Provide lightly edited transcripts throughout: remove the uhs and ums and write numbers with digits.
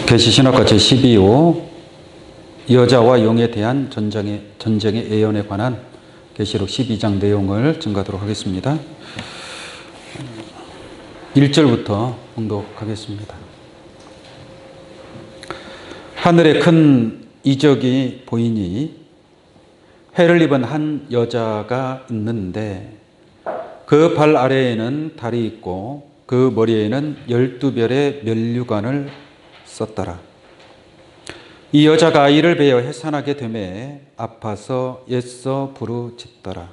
계시신학과 제12호 여자와 용에 대한 전쟁의 예언에 관한 계시록 12장 내용을 증거하도록 하겠습니다. 1절부터 봉독하겠습니다. 하늘에 큰 이적이 보이니 해를 입은 한 여자가 있는데 그 발 아래에는 달이 있고 그 머리에는 12별의 면류관을 썼더라. 이 여자가 아이를 베어 해산하게 되매 아파서 애써 부르짖더라.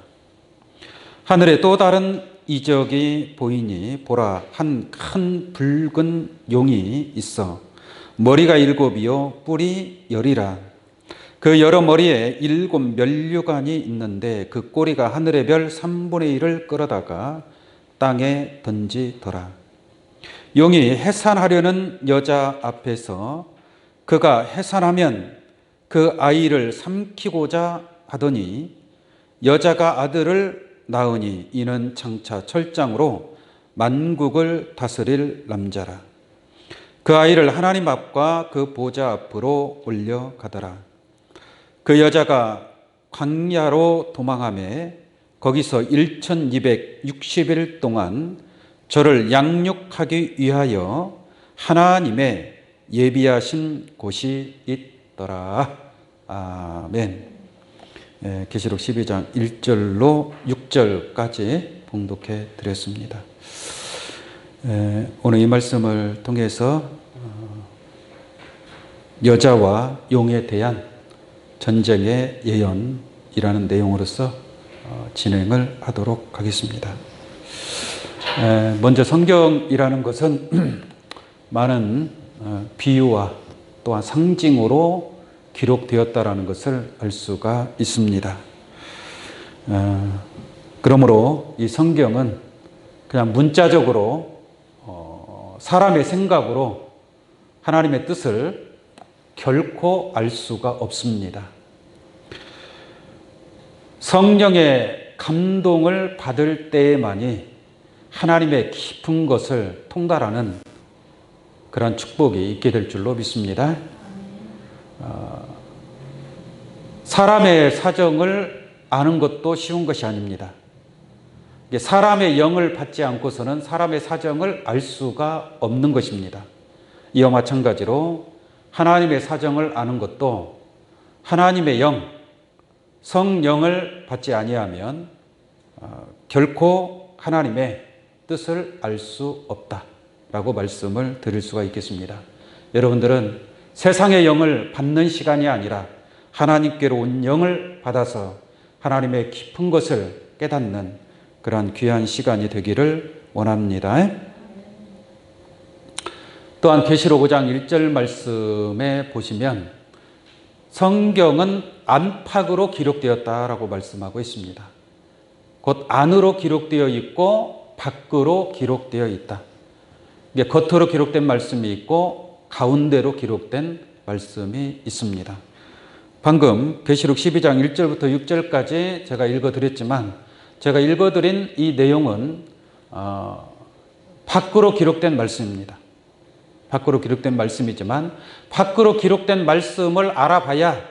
하늘에 또 다른 이적이 보이니 보라, 한 큰 붉은 용이 있어 머리가 7이요 뿔이 10이라. 그 여러 머리에 7 면류관이 있는데 그 꼬리가 하늘의 별 3분의 1을 끌어다가 땅에 던지더라. 용이 해산하려는 여자 앞에서 그가 해산하면 그 아이를 삼키고자 하더니 여자가 아들을 낳으니 이는 장차 철장으로 만국을 다스릴 남자라. 그 아이를 하나님 앞과 그 보좌 앞으로 올려가더라. 그 여자가 광야로 도망하며 거기서 1260일 동안 저를 양육하기 위하여 하나님의 예비하신 곳이 있더라. 아멘. 계시록 12장 1절로 6절까지 봉독해 드렸습니다. 오늘 이 말씀을 통해서 여자와 용에 대한 전쟁의 예언이라는 내용으로서 진행을 하도록 하겠습니다. 먼저 성경이라는 것은 많은 비유와 또한 상징으로 기록되었다라는 것을 알 수가 있습니다. 그러므로 이 성경은 그냥 문자적으로 사람의 생각으로 하나님의 뜻을 결코 알 수가 없습니다. 성령의 감동을 받을 때에만이 하나님의 깊은 것을 통달하는 그런 축복이 있게 될 줄로 믿습니다. 사람의 사정을 아는 것도 쉬운 것이 아닙니다. 사람의 영을 받지 않고서는 사람의 사정을 알 수가 없는 것입니다. 이와 마찬가지로 하나님의 사정을 아는 것도 하나님의 영, 성령을 받지 아니하면 결코 하나님의 뜻을 알 수 없다라고 말씀을 드릴 수가 있겠습니다. 여러분들은 세상의 영을 받는 시간이 아니라 하나님께로 온 영을 받아서 하나님의 깊은 것을 깨닫는 그러한 귀한 시간이 되기를 원합니다. 또한 계시록 5장 1절 말씀에 보시면 성경은 안팎으로 기록되었다라고 말씀하고 있습니다. 곧 안으로 기록되어 있고 밖으로 기록되어 있다. 겉으로 기록된 말씀이 있고 가운데로 기록된 말씀이 있습니다. 방금 계시록 12장 1절부터 6절까지 제가 읽어드렸지만 제가 읽어드린 이 내용은 밖으로 기록된 말씀입니다. 밖으로 기록된 말씀이지만 밖으로 기록된 말씀을 알아봐야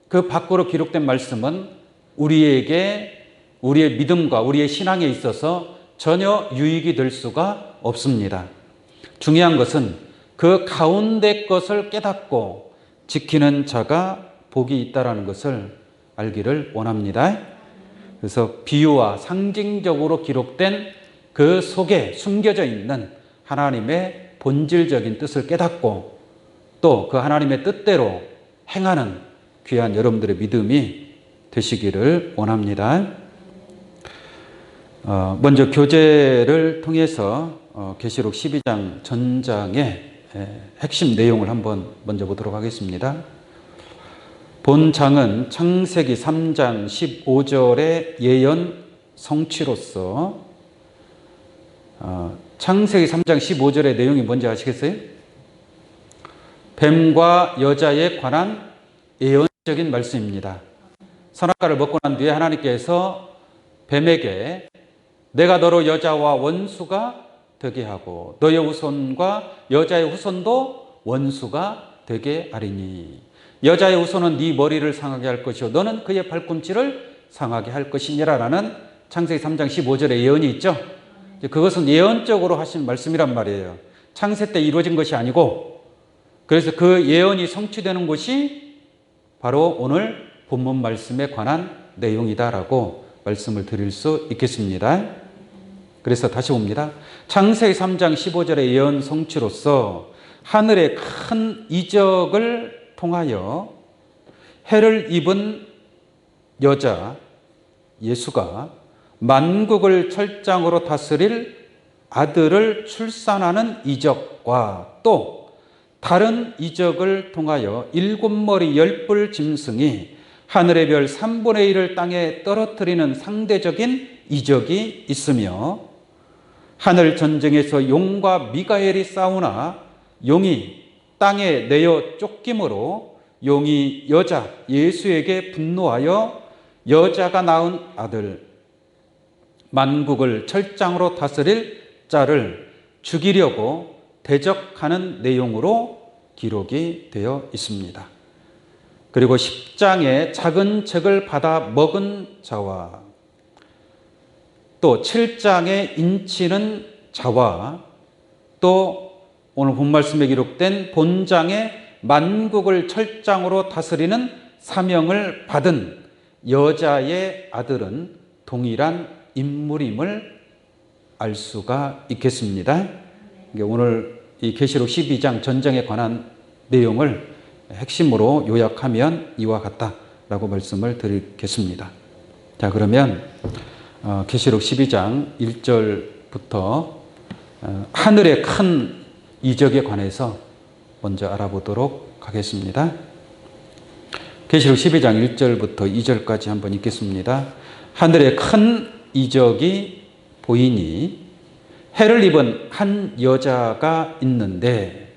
그 밖으로 기록된 말씀은 우리에게 우리의 믿음과 우리의 신앙에 있어서 전혀 유익이 될 수가 없습니다. 중요한 것은 그 가운데 것을 깨닫고 지키는 자가 복이 있다는 것을 알기를 원합니다. 그래서 비유와 상징적으로 기록된 그 속에 숨겨져 있는 하나님의 본질적인 뜻을 깨닫고 또 그 하나님의 뜻대로 행하는 귀한 여러분들의 믿음이 되시기를 원합니다. 먼저 교재를 통해서 계시록 12장 전장의 핵심 내용을 한번 먼저 보도록 하겠습니다. 본 장은 창세기 3장 15절의 예언 성취로서 창세기 3장 15절의 내용이 뭔지 아시겠어요? 뱀과 여자에 관한 예언적인 말씀입니다. 선악과를 먹고 난 뒤에 하나님께서 뱀에게 내가 너로 여자와 원수가 되게 하고 너의 후손과 여자의 후손도 원수가 되게 하리니 여자의 후손은 네 머리를 상하게 할 것이요 너는 그의 발꿈치를 상하게 할 것이니라 라는 창세기 3장 15절의 예언이 있죠. 그것은 예언적으로 하신 말씀이란 말이에요. 창세 때 이루어진 것이 아니고, 그래서 그 예언이 성취되는 것이 바로 오늘 본문 말씀에 관한 내용이다라고 말씀을 드릴 수 있겠습니다. 그래서 다시 봅니다. 창세기 3장 15절의 예언 성취로서 하늘의 큰 이적을 통하여 해를 입은 여자 예수가 만국을 철장으로 다스릴 아들을 출산하는 이적과 또 다른 이적을 통하여 7머리 10뿔 짐승이 하늘의 별 3분의 1을 땅에 떨어뜨리는 상대적인 이적이 있으며 하늘 전쟁에서 용과 미가엘이 싸우나 용이 땅에 내어 쫓김으로 용이 여자 예수에게 분노하여 여자가 낳은 아들 만국을 철장으로 다스릴 자를 죽이려고 대적하는 내용으로 기록이 되어 있습니다. 그리고 10장의 작은 책을 받아 먹은 자와 또 7장에 인치는 자와 또 오늘 본 말씀에 기록된 본장의 만국을 철장으로 다스리는 사명을 받은 여자의 아들은 동일한 인물임을 알 수가 있겠습니다. 오늘 이 계시록 12장 전쟁에 관한 내용을 핵심으로 요약하면 이와 같다라고 말씀을 드리겠습니다. 자, 그러면 계시록 12장 1절부터 하늘의 큰 이적에 관해서 먼저 알아보도록 하겠습니다. 계시록 12장 1절부터 2절까지 한번 읽겠습니다. 하늘의 큰 이적이 보이니 해를 입은 한 여자가 있는데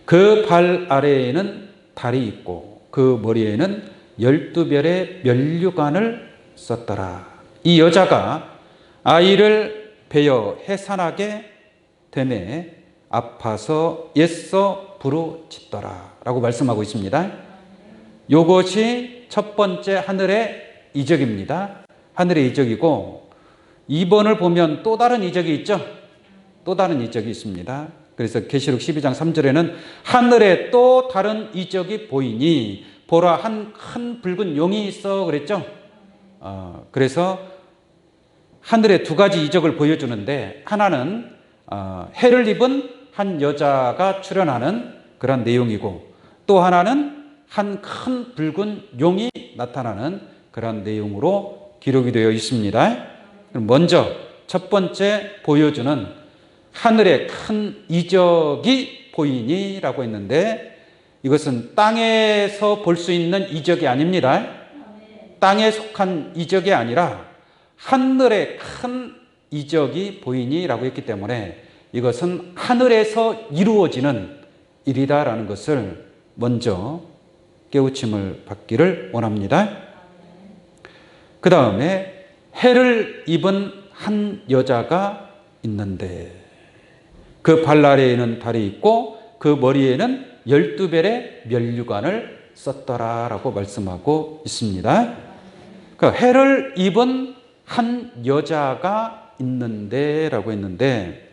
그 발 아래에는 달이 있고 그 머리에는 12별의 면류관을 썼더라. 이 여자가 아이를 베어 해산하게 되매 아파서 애써 부르짖더라 라고 말씀하고 있습니다. 이것이 첫 번째 하늘의 이적입니다. 하늘의 이적이고 2번을 보면 또 다른 이적이 있죠. 또 다른 이적이 있습니다. 그래서 계시록 12장 3절에는 하늘에 또 다른 이적이 보이니 보라 한 큰 붉은 용이 있어 그랬죠. 그래서 하늘에 두 가지 이적을 보여주는데 하나는 해를 입은 한 여자가 출현하는 그런 내용이고 또 하나는 한 큰 붉은 용이 나타나는 그런 내용으로 기록이 되어 있습니다. 먼저 첫 번째 보여주는 하늘에 큰 이적이 보이니 라고 했는데 이것은 땅에서 볼 수 있는 이적이 아닙니다. 땅에 속한 이적이 아니라 하늘에 큰 이적이 보이니 라고 했기 때문에 이것은 하늘에서 이루어지는 일이다라는 것을 먼저 깨우침을 받기를 원합니다. 그 다음에 해를 입은 한 여자가 있는데 그 발 아래에는 달이 있고 그 머리에는 12별의 면류관을 썼더라라고 말씀하고 있습니다. 그 해를 입은 한 여자가 있는데 라고 했는데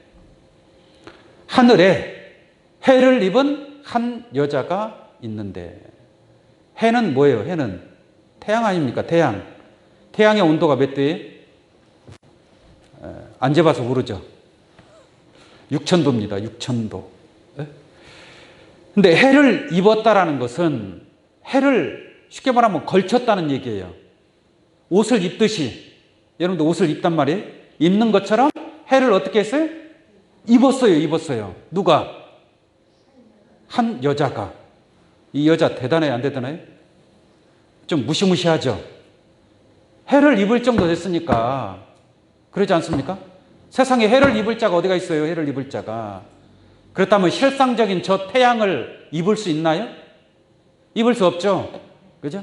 하늘에 해를 입은 한 여자가 있는데 해는 뭐예요? 해는 태양 아닙니까? 태양. 태양의 온도가 몇 도예요? 안 재봐서 모르죠. 6,000도입니다. 6,000도. 근데 해를 입었다라는 것은 해를 쉽게 말하면 걸쳤다는 얘기예요. 옷을 입듯이 여러분들 옷을 입단 말이에요. 입는 것처럼 해를 어떻게 했어요? 입었어요. 누가? 한 여자가. 이 여자 대단해요? 안 대단해요? 좀 무시무시하죠? 해를 입을 정도 됐으니까 그러지 않습니까? 세상에 해를 입을 자가 어디가 있어요? 해를 입을 자가. 그렇다면 실상적인 저 태양을 입을 수 있나요? 입을 수 없죠. 그죠?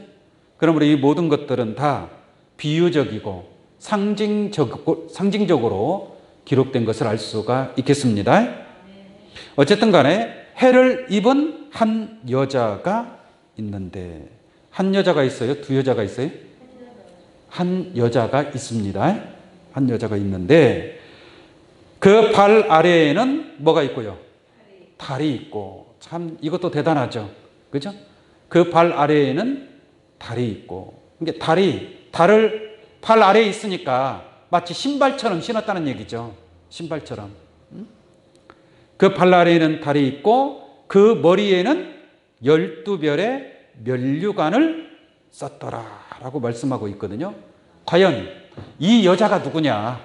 그러므로 이 모든 것들은 다 비유적이고 상징적으로 기록된 것을 알 수가 있겠습니다. 어쨌든 간에 해를 입은 한 여자가 있는데, 한 여자가 있어요? 두 여자가 있어요? 한 여자가 있습니다. 한 여자가 있는데 그 발 아래에는 뭐가 있고요? 달이 있고. 참 이것도 대단하죠. 그죠? 그 발 아래에는 달이 있고. 그러니까 달을 발 아래에 있으니까 마치 신발처럼 신었다는 얘기죠. 신발처럼. 그 발 아래에는 달이 있고 그 머리에는 12별의 면류관을 썼더라 라고 말씀하고 있거든요. 과연 이 여자가 누구냐?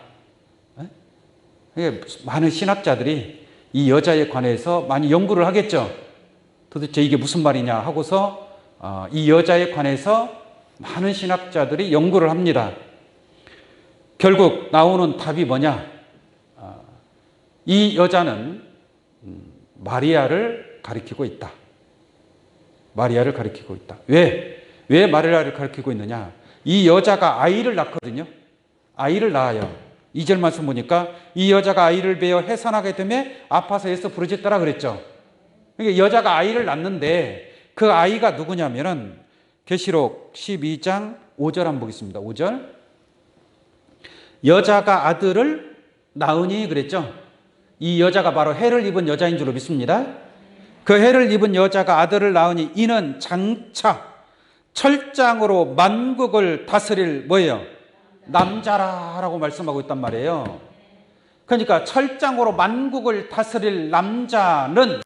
많은 신학자들이 이 여자에 관해서 많이 연구를 하겠죠. 도대체 이게 무슨 말이냐 하고서 이 여자에 관해서 많은 신학자들이 연구를 합니다. 결국 나오는 답이 뭐냐? 이 여자는 마리아를 가리키고 있다. 마리아를 가리키고 있다. 왜 마리아를 가리키고 있느냐? 이 여자가 아이를 낳거든요. 아이를 낳아요. 2절 말씀 보니까 이 여자가 아이를 베어 해산하게 되매 아파서 애써 부르짖더라 그랬죠. 그러니까 여자가 아이를 낳는데 그 아이가 누구냐면은 계시록 12장 5절 한번 보겠습니다. 5절. 여자가 아들을 낳으니 그랬죠. 이 여자가 바로 해를 입은 여자인 줄로 믿습니다. 그 해를 입은 여자가 아들을 낳으니 이는 장차 철장으로 만국을 다스릴 뭐예요? 남자라고 말씀하고 있단 말이에요. 그러니까 철장으로 만국을 다스릴 남자는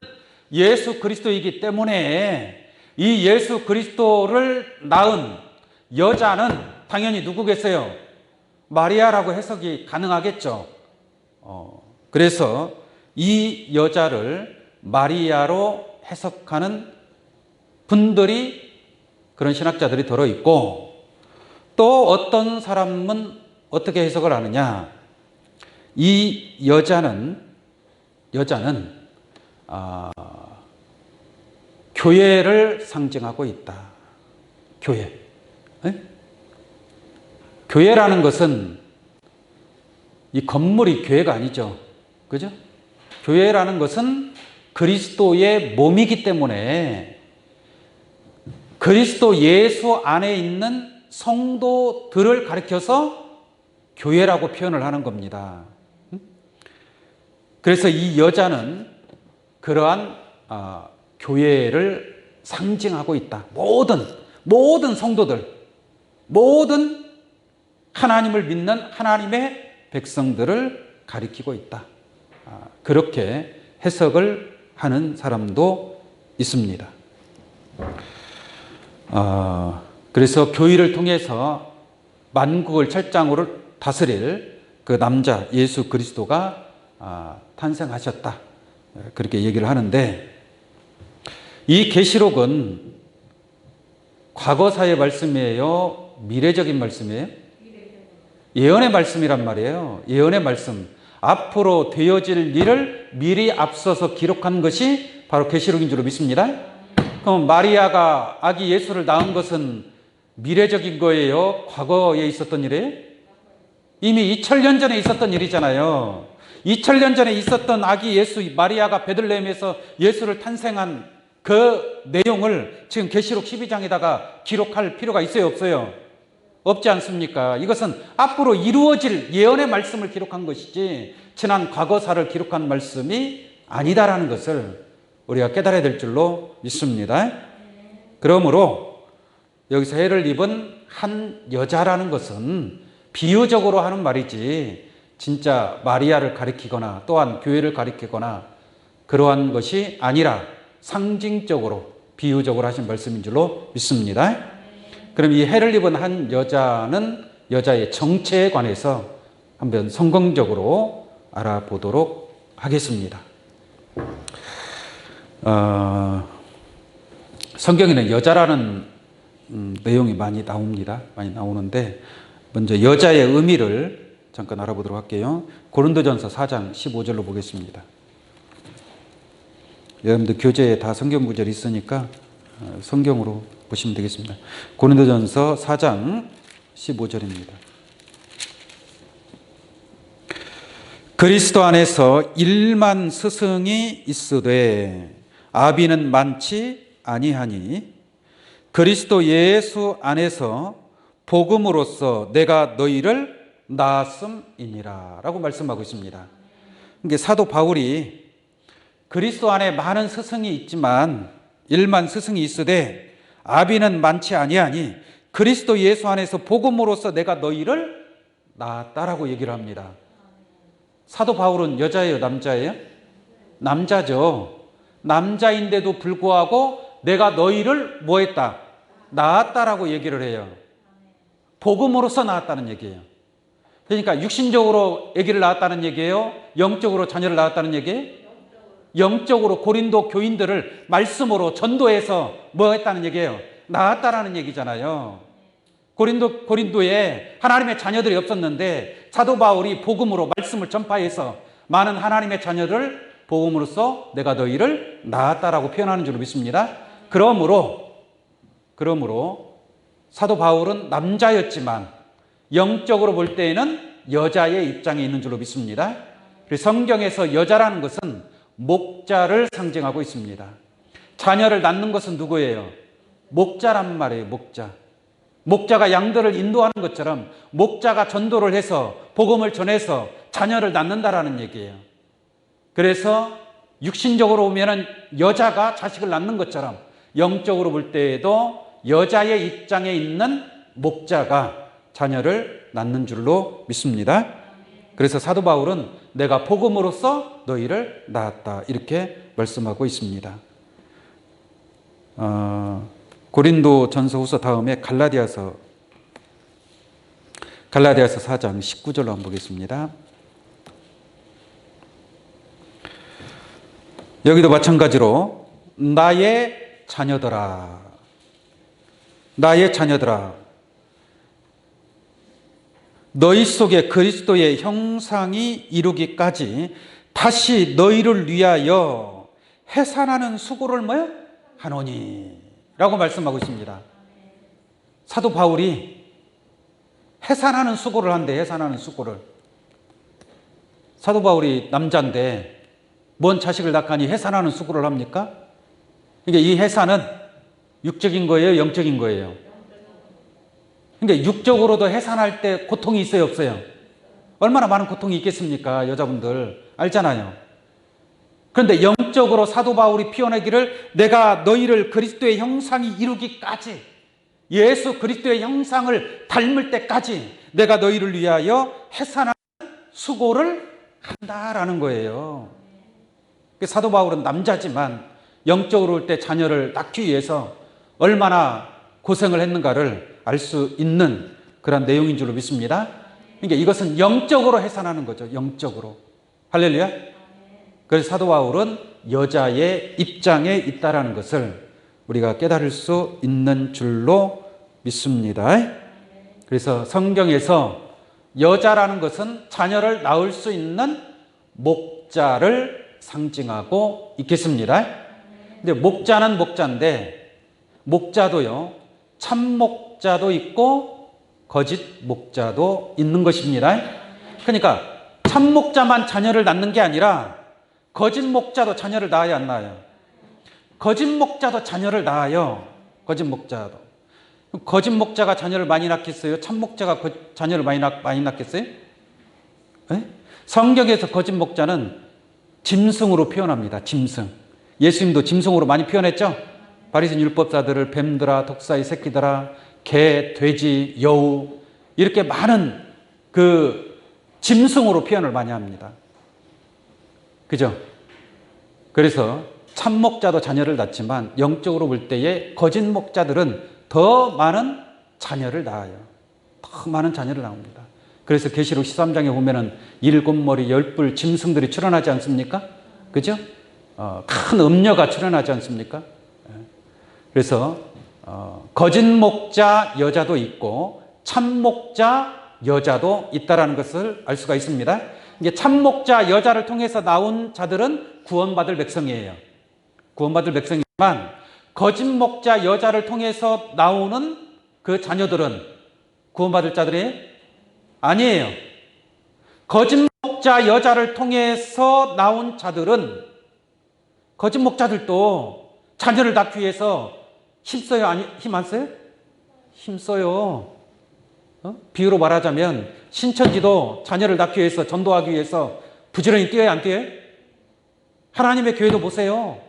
예수 그리스도이기 때문에 이 예수 그리스도를 낳은 여자는 당연히 누구겠어요? 마리아라고 해석이 가능하겠죠. 그래서 이 여자를 마리아로 해석하는 분들이, 그런 신학자들이 들어있고, 또 어떤 사람은 어떻게 해석을 하느냐? 이 여자는 교회를 상징하고 있다. 교회. 네? 교회라는 것은 이 건물이 교회가 아니죠. 그죠? 교회라는 것은 그리스도의 몸이기 때문에 그리스도 예수 안에 있는 성도들을 가리켜서 교회라고 표현을 하는 겁니다. 그래서 이 여자는 그러한 교회를 상징하고 있다. 모든 성도들, 모든 하나님을 믿는 하나님의 백성들을 가리키고 있다. 그렇게 해석을 하는 사람도 있습니다. 그래서 교회를 통해서 만국을 철장으로 다스릴 그 남자 예수 그리스도가 탄생하셨다. 그렇게 얘기를 하는데, 이 계시록은 과거사의 말씀이에요? 미래적인 말씀이에요? 예언의 말씀이란 말이에요. 예언의 말씀. 앞으로 되어질 일을 미리 앞서서 기록한 것이 바로 계시록인 줄로 믿습니다. 그럼 마리아가 아기 예수를 낳은 것은 미래적인 거예요? 과거에 있었던 일이에요? 이미 2000년 전에 있었던 일이잖아요. 2000년 전에 있었던 아기 예수, 마리아가 베들레헴에서 예수를 탄생한 그 내용을 지금 계시록 12장에다가 기록할 필요가 있어요, 없어요? 없지 않습니까? 이것은 앞으로 이루어질 예언의 말씀을 기록한 것이지 지난 과거사를 기록한 말씀이 아니다라는 것을 우리가 깨달아야 될 줄로 믿습니다. 그러므로 여기서 해를 입은 한 여자라는 것은 비유적으로 하는 말이지 진짜 마리아를 가리키거나 또한 교회를 가리키거나 그러한 것이 아니라 상징적으로 비유적으로 하신 말씀인 줄로 믿습니다. 그럼 이 해를 입은 한 여자는 여자의 정체에 관해서 한번 성경적으로 알아보도록 하겠습니다. 성경에는 여자라는 내용이 많이 나옵니다. 많이 나오는데 먼저 여자의 의미를 잠깐 알아보도록 할게요. 고린도전서 4장 15절로 보겠습니다. 여러분들 교재에 다 성경 구절이 있으니까 성경으로 보시면 되겠습니다. 고린도전서 4장 15절입니다. 그리스도 안에서 일만 스승이 있으되 아비는 많지 아니하니 그리스도 예수 안에서 복음으로써 내가 너희를 낳았음이니라 라고 말씀하고 있습니다. 이게 사도 바울이 그리스도 안에 많은 스승이 있지만 일만 스승이 있으되 아비는 많지 아니하니 그리스도 예수 안에서 복음으로써 내가 너희를 낳았다라고 얘기를 합니다. 사도 바울은 여자예요, 남자예요? 남자죠. 남자인데도 불구하고 내가 너희를 뭐 했다? 낳았다라고 얘기를 해요. 복음으로써 낳았다는 얘기예요. 그러니까 육신적으로 아기를 낳았다는 얘기예요? 영적으로 자녀를 낳았다는 얘기예요? 영적으로 고린도 교인들을 말씀으로 전도해서 뭐 했다는 얘기예요? 낳았다라는 얘기잖아요. 고린도에 하나님의 자녀들이 없었는데 사도 바울이 복음으로 말씀을 전파해서 많은 하나님의 자녀를 복음으로써 내가 너희를 낳았다라고 표현하는 줄로 믿습니다. 그러므로 사도 바울은 남자였지만 영적으로 볼 때에는 여자의 입장에 있는 줄로 믿습니다. 그래서 성경에서 여자라는 것은 목자를 상징하고 있습니다. 자녀를 낳는 것은 누구예요? 목자란 말이에요. 목자가 양들을 인도하는 것처럼 목자가 전도를 해서 복음을 전해서 자녀를 낳는다라는 얘기예요. 그래서 육신적으로 보면은 여자가 자식을 낳는 것처럼 영적으로 볼 때에도 여자의 입장에 있는 목자가 자녀를 낳는 줄로 믿습니다. 그래서 사도 바울은 내가 복음으로써 너희를 낳았다 이렇게 말씀하고 있습니다. 고린도 전서 후서 다음에 갈라디아서 4장 19절로 한번 보겠습니다. 여기도 마찬가지로 나의 자녀들아 너희 속에 그리스도의 형상이 이루기까지 다시 너희를 위하여 해산하는 수고를 뭐요? 하노니 라고 말씀하고 있습니다. 사도 바울이 해산하는 수고를 한대. 해산하는 수고를. 사도 바울이 남자인데 뭔 자식을 낳고 해산하는 수고를 합니까? 그러니까 이 해산은 육적인 거예요? 영적인 거예요? 그러니까 육적으로도 해산할 때 고통이 있어요? 없어요? 얼마나 많은 고통이 있겠습니까? 여자분들 알잖아요. 그런데 영적으로 사도 바울이 표현하기를 내가 너희를 그리스도의 형상이 이루기까지 예수 그리스도의 형상을 닮을 때까지 내가 너희를 위하여 해산하는 수고를 한다라는 거예요. 사도 바울은 남자지만 영적으로 볼 때 자녀를 낳기 위해서 얼마나 고생을 했는가를 알 수 있는 그런 내용인 줄로 믿습니다. 그러니까 이것은 영적으로 해산하는 거죠. 영적으로. 할렐루야. 그래서 사도 바울은 여자의 입장에 있다라는 것을 우리가 깨달을 수 있는 줄로 믿습니다. 그래서 성경에서 여자라는 것은 자녀를 낳을 수 있는 목자를 상징하고 있겠습니다. 근데 목자는 목자인데 목자도요, 참 목자도 있고 거짓 목자도 있는 것입니다. 그러니까 참 목자만 자녀를 낳는 게 아니라 거짓 목자도 자녀를 낳아야 안 낳아요? 거짓 목자도 자녀를 낳아요. 거짓 목자가 자녀를 많이 낳겠어요? 참 목자가 자녀를 많이 낳겠어요? 네? 성경에서 거짓 목자는 짐승으로 표현합니다. 짐승. 예수님도 짐승으로 많이 표현했죠? 바리새인 율법사들을 뱀들아, 독사의 새끼들아, 개, 돼지, 여우 이렇게 많은 그 짐승으로 표현을 많이 합니다. 그죠? 그래서 참 목자도 자녀를 낳지만 영적으로 볼 때에 거짓 목자들은 더 많은 자녀를 낳아요. 더 많은 자녀를 낳습니다. 그래서 계시록 13장에 보면은 7머리 10뿔 짐승들이 출현하지 않습니까? 그죠? 큰 음녀가 출현하지 않습니까? 그래서 거짓 목자 여자도 있고 참 목자 여자도 있다라는 것을 알 수가 있습니다. 이게 참 목자 여자를 통해서 나온 자들은 구원받을 백성이에요. 구원받을 백성이지만 거짓 목자 여자를 통해서 나오는 그 자녀들은 구원받을 자들이 아니에요. 거짓 목자 여자를 통해서 나온 자들은, 거짓 목자들도 자녀를 낳기 위해서 힘써요? 힘 안 써요? 힘써요. 비유로 말하자면 신천지도 자녀를 낳기 위해서, 전도하기 위해서 부지런히 뛰어야 안 뛰어요? 하나님의 교회도 보세요.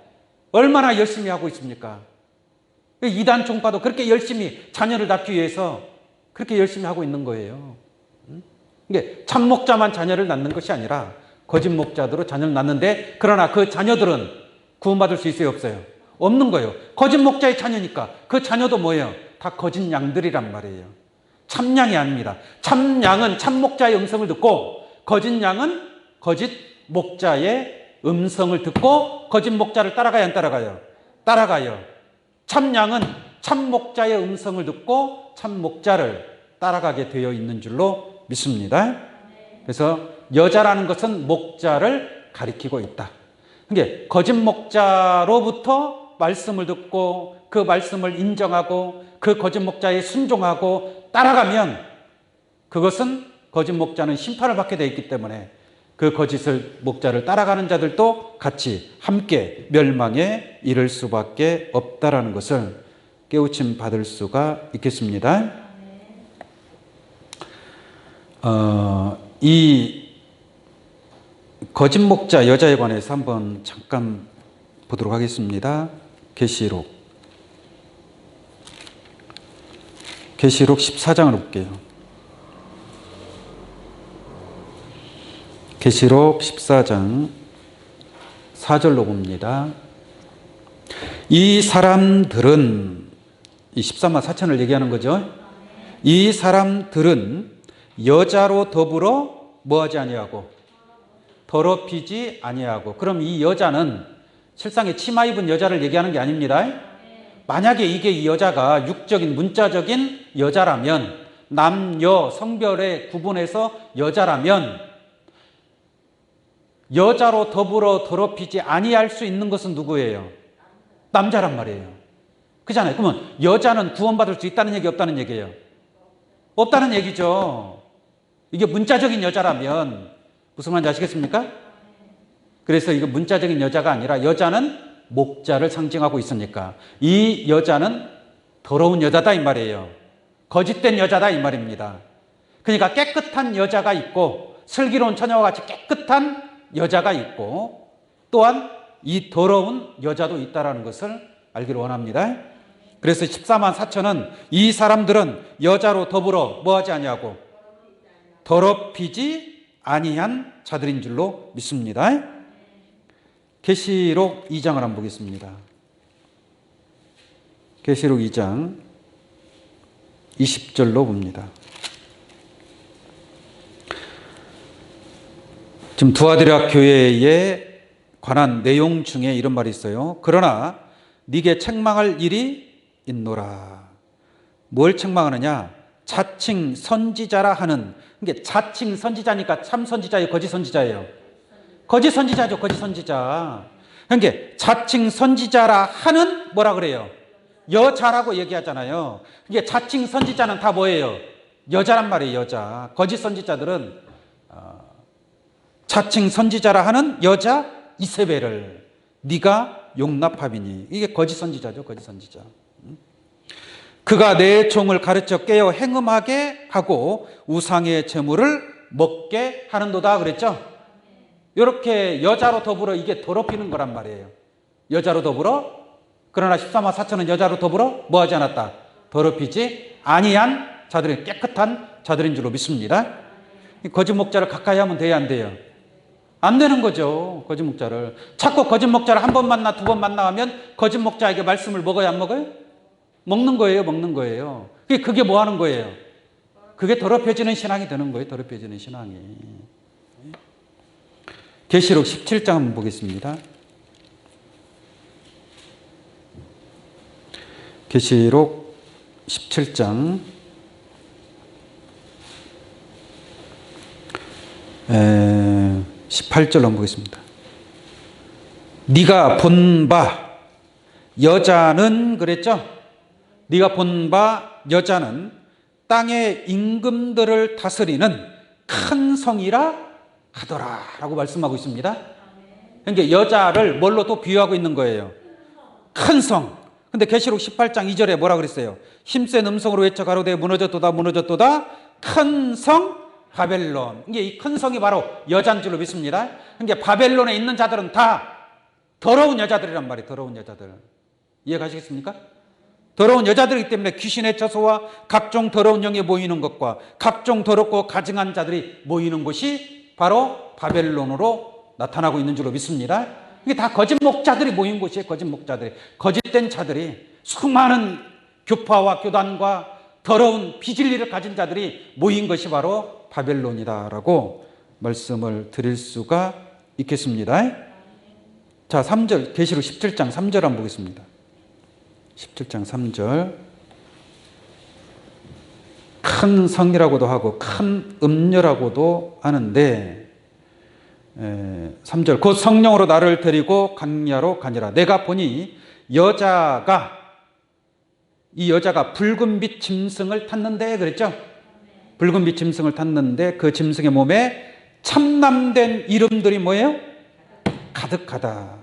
얼마나 열심히 하고 있습니까? 이단 종파도 그렇게 열심히 자녀를 낳기 위해서 그렇게 열심히 하고 있는 거예요. 이게 참 목자만 자녀를 낳는 것이 아니라 거짓 목자들로 자녀를 낳는데, 그러나 그 자녀들은 구원받을 수 있어요, 없어요? 없는 거예요. 거짓 목자의 자녀니까 그 자녀도 뭐예요? 다 거짓 양들이란 말이에요. 참 양이 아닙니다. 참 양은 참 목자의 음성을 듣고, 거짓 양은 거짓 목자의 음성을 듣고 거짓 목자를 따라가요, 안 따라가요? 따라가요. 참 양은 참 목자의 음성을 듣고 참 목자를 따라가게 되어 있는 줄로 믿습니다. 그래서 여자라는 것은 목자를 가리키고 있다. 그러니까 거짓 목자로부터 말씀을 듣고 그 말씀을 인정하고 그 거짓 목자에 순종하고 따라가면, 그것은 거짓 목자는 심판을 받게 되어 있기 때문에 그 거짓을 목자를 따라가는 자들도 같이 함께 멸망에 이를 수밖에 없다라는 것을 깨우침 받을 수가 있겠습니다. 이 거짓 목자 여자에 관해서 한번 잠깐 보도록 하겠습니다. 계시록 14장을 볼게요. 계시록 14장 4절로 봅니다. 이 사람들은, 이 14만 4천을 얘기하는 거죠. 이 사람들은 여자로 더불어 뭐하지 아니하고 더럽히지 아니하고. 그럼 이 여자는 실상에 치마 입은 여자를 얘기하는 게 아닙니다. 만약에 이게 이 여자가 육적인 문자적인 여자라면, 남녀 성별에 구분해서 여자라면, 여자로 더불어 더럽히지 아니할 수 있는 것은 누구예요? 남자란 말이에요. 그잖아요. 그러면 여자는 구원받을 수 있다는 얘기, 없다는 얘기예요? 없다는 얘기죠. 이게 문자적인 여자라면 무슨 말인지 아시겠습니까? 그래서 이거 문자적인 여자가 아니라 여자는 목자를 상징하고 있으니까 이 여자는 더러운 여자다 이 말이에요. 거짓된 여자다 이 말입니다. 그러니까 깨끗한 여자가 있고 슬기로운 처녀와 같이 깨끗한 여자가 있고, 또한 이 더러운 여자도 있다는 것을 알기를 원합니다. 그래서 14만 4천은 이 사람들은 여자로 더불어 뭐하지 아니하고 더럽히지 아니한 자들인 줄로 믿습니다. 계시록 2장을 한번 보겠습니다. 계시록 2장 20절로 봅니다. 지금 두아디라 교회에 관한 내용 중에 이런 말이 있어요. 그러나 네게 책망할 일이 있노라. 뭘 책망하느냐? 자칭 선지자라 하는, 이게 자칭 선지자니까 참 선지자예요, 거짓 선지자예요? 거짓 선지자죠, 거짓 선지자. 그러니까 자칭 선지자라 하는 뭐라 그래요? 여자라고 얘기하잖아요. 이게 자칭 선지자는 다 뭐예요? 여자란 말이에요, 여자. 거짓 선지자들은 자칭 선지자라 하는 여자 이세벨을 네가 용납하비니. 이게 거짓 선지자죠, 거짓 선지자. 그가 내 종을 가르쳐 깨어 행음하게 하고 우상의 제물을 먹게 하는도다 그랬죠. 이렇게 여자로 더불어 이게 더럽히는 거란 말이에요. 여자로 더불어. 그러나 14만 4천은 여자로 더불어 뭐하지 않았다? 더럽히지 아니한 자들이, 깨끗한 자들인 줄로 믿습니다. 거짓 목자를 가까이 하면 돼야 안 돼요? 안 되는 거죠. 거짓 목자를 자꾸 거짓 목자를 한 번 만나 두 번 만나면 거짓 목자에게 말씀을 먹어요, 안 먹어요? 먹는 거예요, 먹는 거예요. 그게 뭐 하는 거예요? 그게 더럽혀지는 신앙이 되는 거예요, 더럽혀지는 신앙이. 계시록 17장 한번 보겠습니다. 계시록 17장 18절로 한번 보겠습니다. 네가 본 바 여자는 그랬죠? 네가 본 바 여자는 땅의 임금들을 다스리는 큰 성이라 하더라라고 말씀하고 있습니다. 그러니까 여자를 뭘로 또 비유하고 있는 거예요? 큰 성. 근데 계시록 18장 2절에 뭐라 그랬어요? 힘센 음성으로 외쳐 가로되 무너졌도다 무너졌도다 큰 성 바벨론. 이게 이 큰 성이 바로 여자인 줄로 믿습니다. 그러니까 바벨론에 있는 자들은 다 더러운 여자들이란 말이에요. 더러운 여자들. 이해가시겠습니까? 더러운 여자들이기 때문에 귀신의 처소와 각종 더러운 영이 모이는 것과 각종 더럽고 가증한 자들이 모이는 곳이 바로 바벨론으로 나타나고 있는 줄로 믿습니다. 이게 다 거짓 목자들이 모인 곳이에요. 거짓 목자들이. 거짓된 자들이 수많은 교파와 교단과 더러운 비진리를 가진 자들이 모인 것이 바로 바벨론이다라고 말씀을 드릴 수가 있겠습니다. 자, 3절, 계시록 17장 3절 한번 보겠습니다. 17장 3절. 큰 성이라고도 하고 큰 음녀라고도 하는데 3절 곧 성령으로 나를 데리고 광야로 가니라. 내가 보니 이 여자가 붉은빛 짐승을 탔는데 그랬죠? 붉은빛 짐승을 탔는데 그 짐승의 몸에 참남된 이름들이 뭐예요? 가득하다.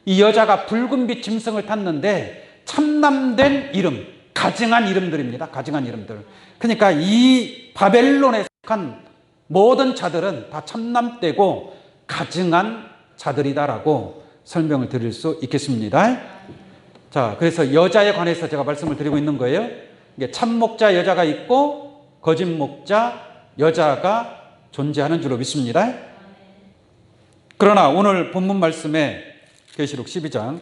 이 여자가 붉은빛 짐승을 탔는데 참남된 이름, 가증한 이름들입니다. 가증한 이름들. 그러니까 이 바벨론에 속한 모든 자들은 다 참남되고 가증한 자들이다라고 설명을 드릴 수 있겠습니다. 자, 그래서 여자에 관해서 제가 말씀을 드리고 있는 거예요. 이게 참목자 여자가 있고 거짓 목자 여자가 존재하는 줄로 믿습니다. 그러나 오늘 본문 말씀에 계시록 12장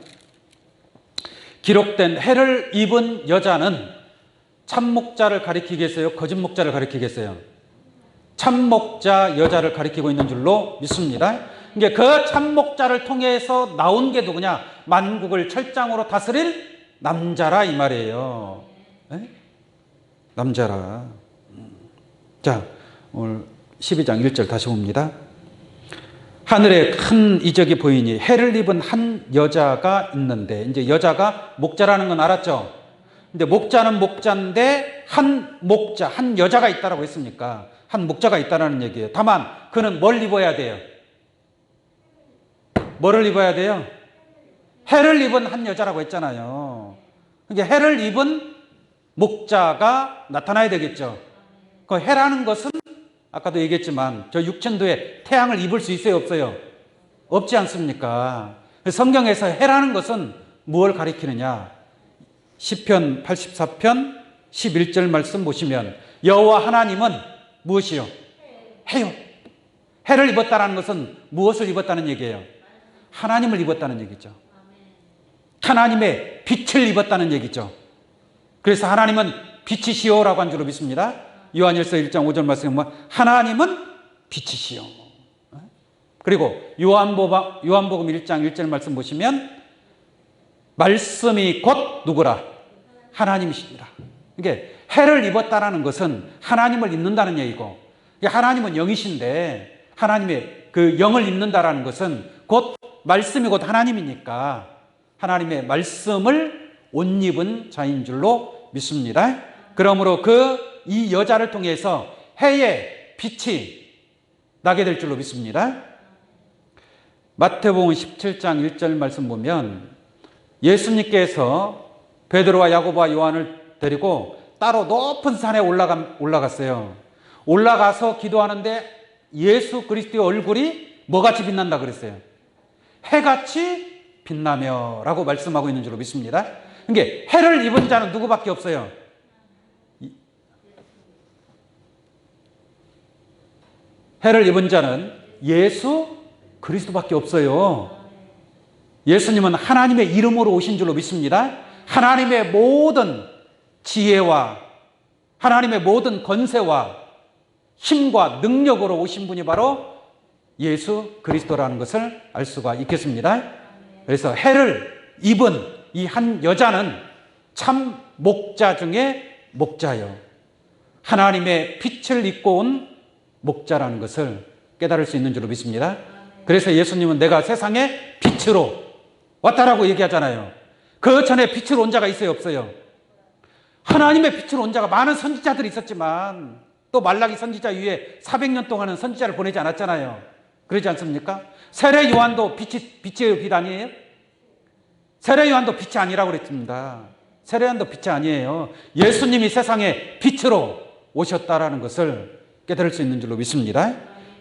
기록된 해를 입은 여자는 참목자를 가리키겠어요? 거짓 목자를 가리키겠어요? 참목자 여자를 가리키고 있는 줄로 믿습니다. 이게 그 참목자를 통해서 나온 게 누구냐? 만국을 철장으로 다스릴 남자라 이 말이에요. 네? 남자라. 자, 오늘 12장 1절 다시 봅니다. 하늘에 큰 이적이 보이니 해를 입은 한 여자가 있는데, 이제 여자가 목자라는 건 알았죠? 근데 목자는 목자인데 한 목자, 한 여자가 있다라고 했습니까? 한 목자가 있다라는 얘기예요. 다만 그는 뭘 입어야 돼요? 뭐를 입어야 돼요? 해를 입은 한 여자라고 했잖아요. 그러니까 해를 입은 목자가 나타나야 되겠죠. 그 해라는 것은 아까도 얘기했지만 저 육천도에 태양을 입을 수 있어요, 없어요? 없지 않습니까? 성경에서 해라는 것은 무엇을 가리키느냐? 시편 84편 11절 말씀 보시면 여호와 하나님은 무엇이요? 해요. 해를 입었다는 것은 무엇을 입었다는 얘기예요? 하나님을 입었다는 얘기죠. 하나님의 빛을 입었다는 얘기죠. 그래서 하나님은 빛이시오라고 한 줄로 믿습니다. 요한일서 1장 5절 말씀에 보면 하나님은 빛이시오. 그리고 요한복음 1장 1절 말씀 보시면 말씀이 곧 누구라? 하나님이십니다. 이게 해를 입었다라는 것은 하나님을 입는다는 얘기고, 하나님은 영이신데 하나님의 그 영을 입는다라는 것은 곧 말씀이 곧 하나님이니까 하나님의 말씀을 옷 입은 자인 줄로 믿습니다. 그러므로 이 여자를 통해서 해의 빛이 나게 될 줄로 믿습니다. 마태복음 17장 1절 말씀 보면 예수님께서 베드로와 야고보와 요한을 데리고 따로 높은 산에 올라갔어요. 올라가서 기도하는데 예수 그리스도의 얼굴이 뭐같이 빛난다 그랬어요? 해같이 빛나며 라고 말씀하고 있는 줄로 믿습니다. 그러니까 해를 입은 자는 누구밖에 없어요? 해를 입은 자는 예수 그리스도밖에 없어요. 예수님은 하나님의 이름으로 오신 줄로 믿습니다. 하나님의 모든 지혜와 하나님의 모든 권세와 힘과 능력으로 오신 분이 바로 예수 그리스도라는 것을 알 수가 있겠습니다. 그래서 해를 입은 이 한 여자는 참 목자 중에 목자요. 하나님의 빛을 입고 온 목자라는 것을 깨달을 수 있는 줄로 믿습니다. 그래서 예수님은 내가 세상의 빛으로 왔다라고 얘기하잖아요. 그 전에 빛으로 온 자가 있어요, 없어요? 하나님의 빛으로 온 자가 많은 선지자들이 있었지만 또 말라기 선지자 이후에 400년 동안은 선지자를 보내지 않았잖아요. 그러지 않습니까? 세례 요한도 빛이에요, 빛 아니에요? 세례 요한도 빛이 아니라고 그랬습니다. 세례 요한도 빛이 아니에요. 예수님이 세상에 빛으로 오셨다라는 것을 깨달을 수 있는 줄로 믿습니다.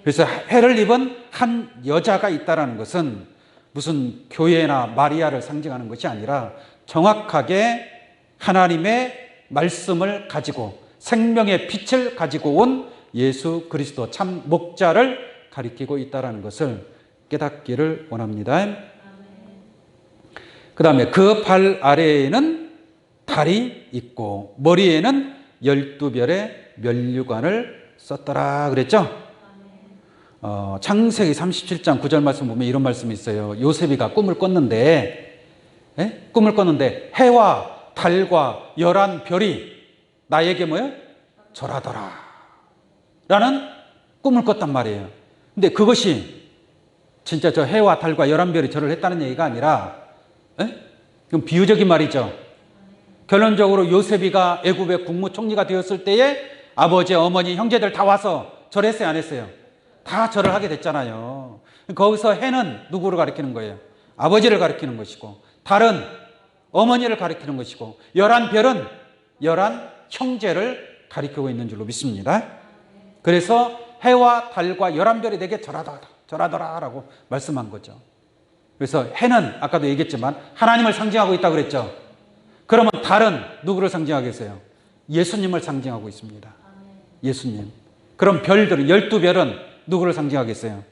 그래서 해를 입은 한 여자가 있다라는 것은 무슨 교회나 마리아를 상징하는 것이 아니라 정확하게 하나님의 말씀을 가지고 생명의 빛을 가지고 온 예수 그리스도 참 목자를 가리키고 있다는 것을 깨닫기를 원합니다. 그 다음에 그 발 아래에는 달이 있고 머리에는 12별의 면류관을 썼더라 그랬죠. 창세기 37장 9절 말씀 보면 이런 말씀이 있어요. 요셉이가 꿈을 꿨는데 해와 달과 11별이 나에게 뭐예요? 절하더라 라는 꿈을 꿨단 말이에요. 근데 그것이 진짜 저 해와 달과 11별이 절을 했다는 얘기가 아니라 그럼 비유적인 말이죠. 결론적으로 요셉이가 애굽의 국무총리가 되었을 때에 아버지, 어머니, 형제들 다 와서 절했어요, 안 했어요? 다 절을 하게 됐잖아요. 거기서 해는 누구를 가리키는 거예요? 아버지를 가리키는 것이고, 달은 어머니를 가리키는 것이고, 11별은 11 형제를 가리키고 있는 줄로 믿습니다. 그래서 해와 달과 11별이 내게 절하더라 라고 말씀한 거죠. 그래서 해는 아까도 얘기했지만 하나님을 상징하고 있다고 그랬죠. 그러면 달은 누구를 상징하겠어요? 예수님을 상징하고 있습니다. 예수님. 그럼 별들은 12별은 누구를 상징하겠어요?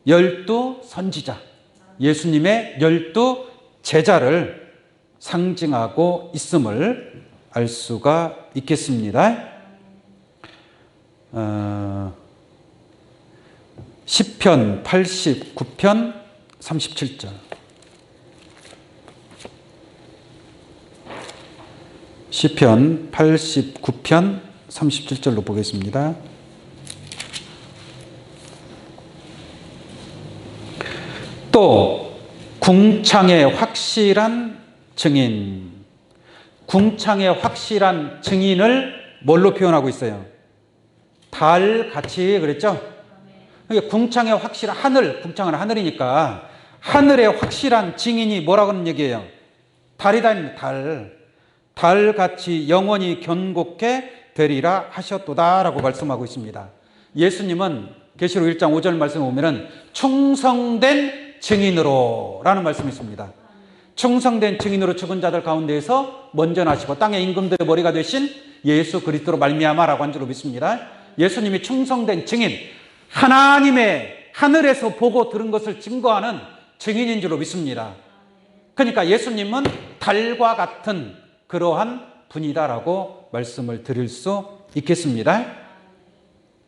12 선지자, 예수님의 12 제자를 상징하고 있음을 알 수가 있겠습니다. 시편 89편 37절. 시편 89편 37절로 보겠습니다. 또 궁창의 확실한 증인. 궁창의 확실한 증인을 뭘로 표현하고 있어요? 달같이 그랬죠? 궁창의 확실한 하늘, 궁창은 하늘이니까 하늘의 확실한 증인이 뭐라고 하는 얘기예요? 달이다, 달. 달같이 영원히 견고케 되리라 하셨도다라고 말씀하고 있습니다. 예수님은 계시록 1장 5절 말씀 보면은 충성된 증인으로 라는 말씀이 있습니다. 충성된 증인으로 죽은 자들 가운데에서 먼저 나시고 땅의 임금들의 머리가 되신 예수 그리스도로 말미암아라고 한 줄로 믿습니다. 예수님이 충성된 증인, 하나님의 하늘에서 보고 들은 것을 증거하는 증인인 줄로 믿습니다. 그러니까 예수님은 달과 같은 그러한 분이다라고 말씀을 드릴 수 있겠습니다.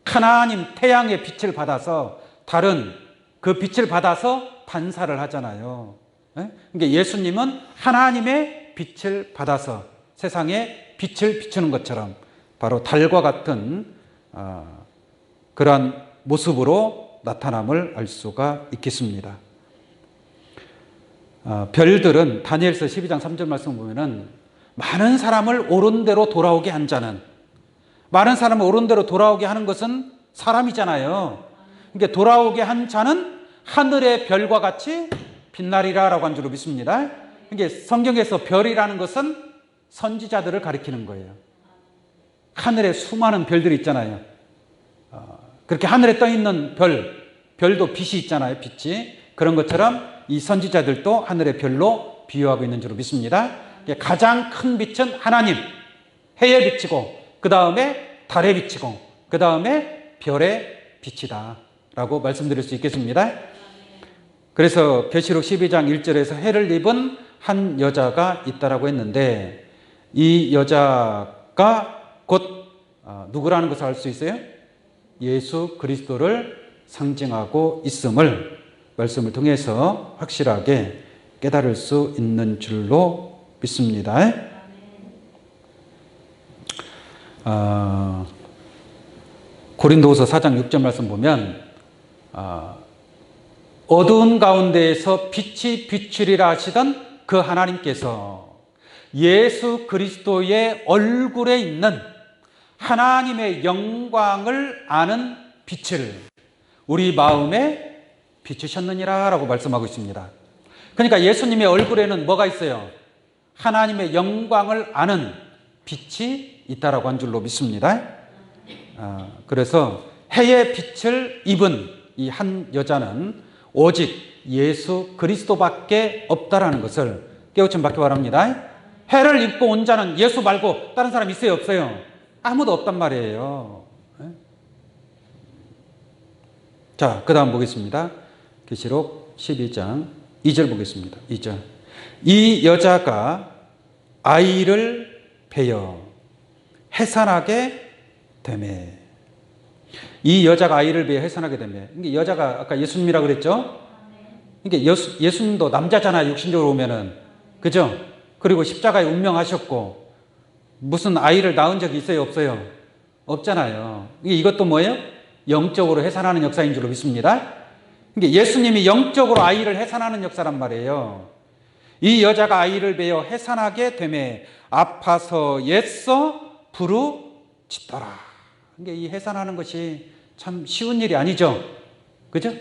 하나님 태양의 빛을 받아서 달은 그 빛을 받아서 반사를 하잖아요. 그러니까 예수님은 하나님의 빛을 받아서 세상에 빛을 비추는 것처럼 바로 달과 같은 그러한 모습으로 나타남을 알 수가 있겠습니다. 별들은 다니엘서 12장 3절 말씀 보면은 많은 사람을 옳은 대로 돌아오게 한 자는, 많은 사람을 옳은 대로 돌아오게 하는 것은 사람이잖아요. 그러니까 돌아오게 한 자는 하늘의 별과 같이 빛나리라라고 한 줄로 믿습니다. 그러니까 성경에서 별이라는 것은 선지자들을 가리키는 거예요. 하늘에 수많은 별들이 있잖아요. 그렇게 하늘에 떠 있는 별도 빛이 있잖아요. 빛이. 그런 것처럼 이 선지자들도 하늘의 별로 비유하고 있는 줄로 믿습니다. 가장 큰 빛은 하나님, 해에 비치고 그 다음에 달에 비치고 그 다음에 별에 비치다 라고 말씀드릴 수 있겠습니다. 그래서 계시록 12장 1절에서 해를 입은 한 여자가 있다라고 했는데 이 여자가 곧 누구라는 것을 알 수 있어요? 예수 그리스도를 상징하고 있음을 말씀을 통해서 확실하게 깨달을 수 있는 줄로 믿습니다. 고린도후서 4장 6절 말씀 보면 어두운 가운데에서 빛이 비추리라 하시던 그 하나님께서 예수 그리스도의 얼굴에 있는 하나님의 영광을 아는 빛을 우리 마음에 비추셨느니라 라고 말씀하고 있습니다. 그러니까 예수님의 얼굴에는 뭐가 있어요? 하나님의 영광을 아는 빛이 있다라고 한 줄로 믿습니다. 그래서 해의 빛을 입은 이 한 여자는 오직 예수 그리스도밖에 없다라는 것을 깨우침 받기 바랍니다. 해를 입고 온 자는 예수 말고 다른 사람 있어요, 없어요? 아무도 없단 말이에요. 자, 그 다음 보겠습니다. 계시록 12장 2절 보겠습니다. 2절. 이 여자가 아이를 베어 해산하게 되매. 이 여자가 아이를 베어 해산하게 되매. 이게 여자가 아까 예수님이라고 그랬죠? 이게 예수님도 남자잖아요, 육신적으로 오면은. 그죠? 그리고 십자가에 운명하셨고, 무슨 아이를 낳은 적이 있어요, 없어요? 없잖아요. 이것도 뭐예요? 영적으로 해산하는 역사인 줄로 믿습니다. 그러니까 예수님이 영적으로 아이를 해산하는 역사란 말이에요. 이 여자가 아이를 베어 해산하게 되매 아파서 애써 부르짖더라. 그러니까 이 해산하는 것이 참 쉬운 일이 아니죠. 그죠?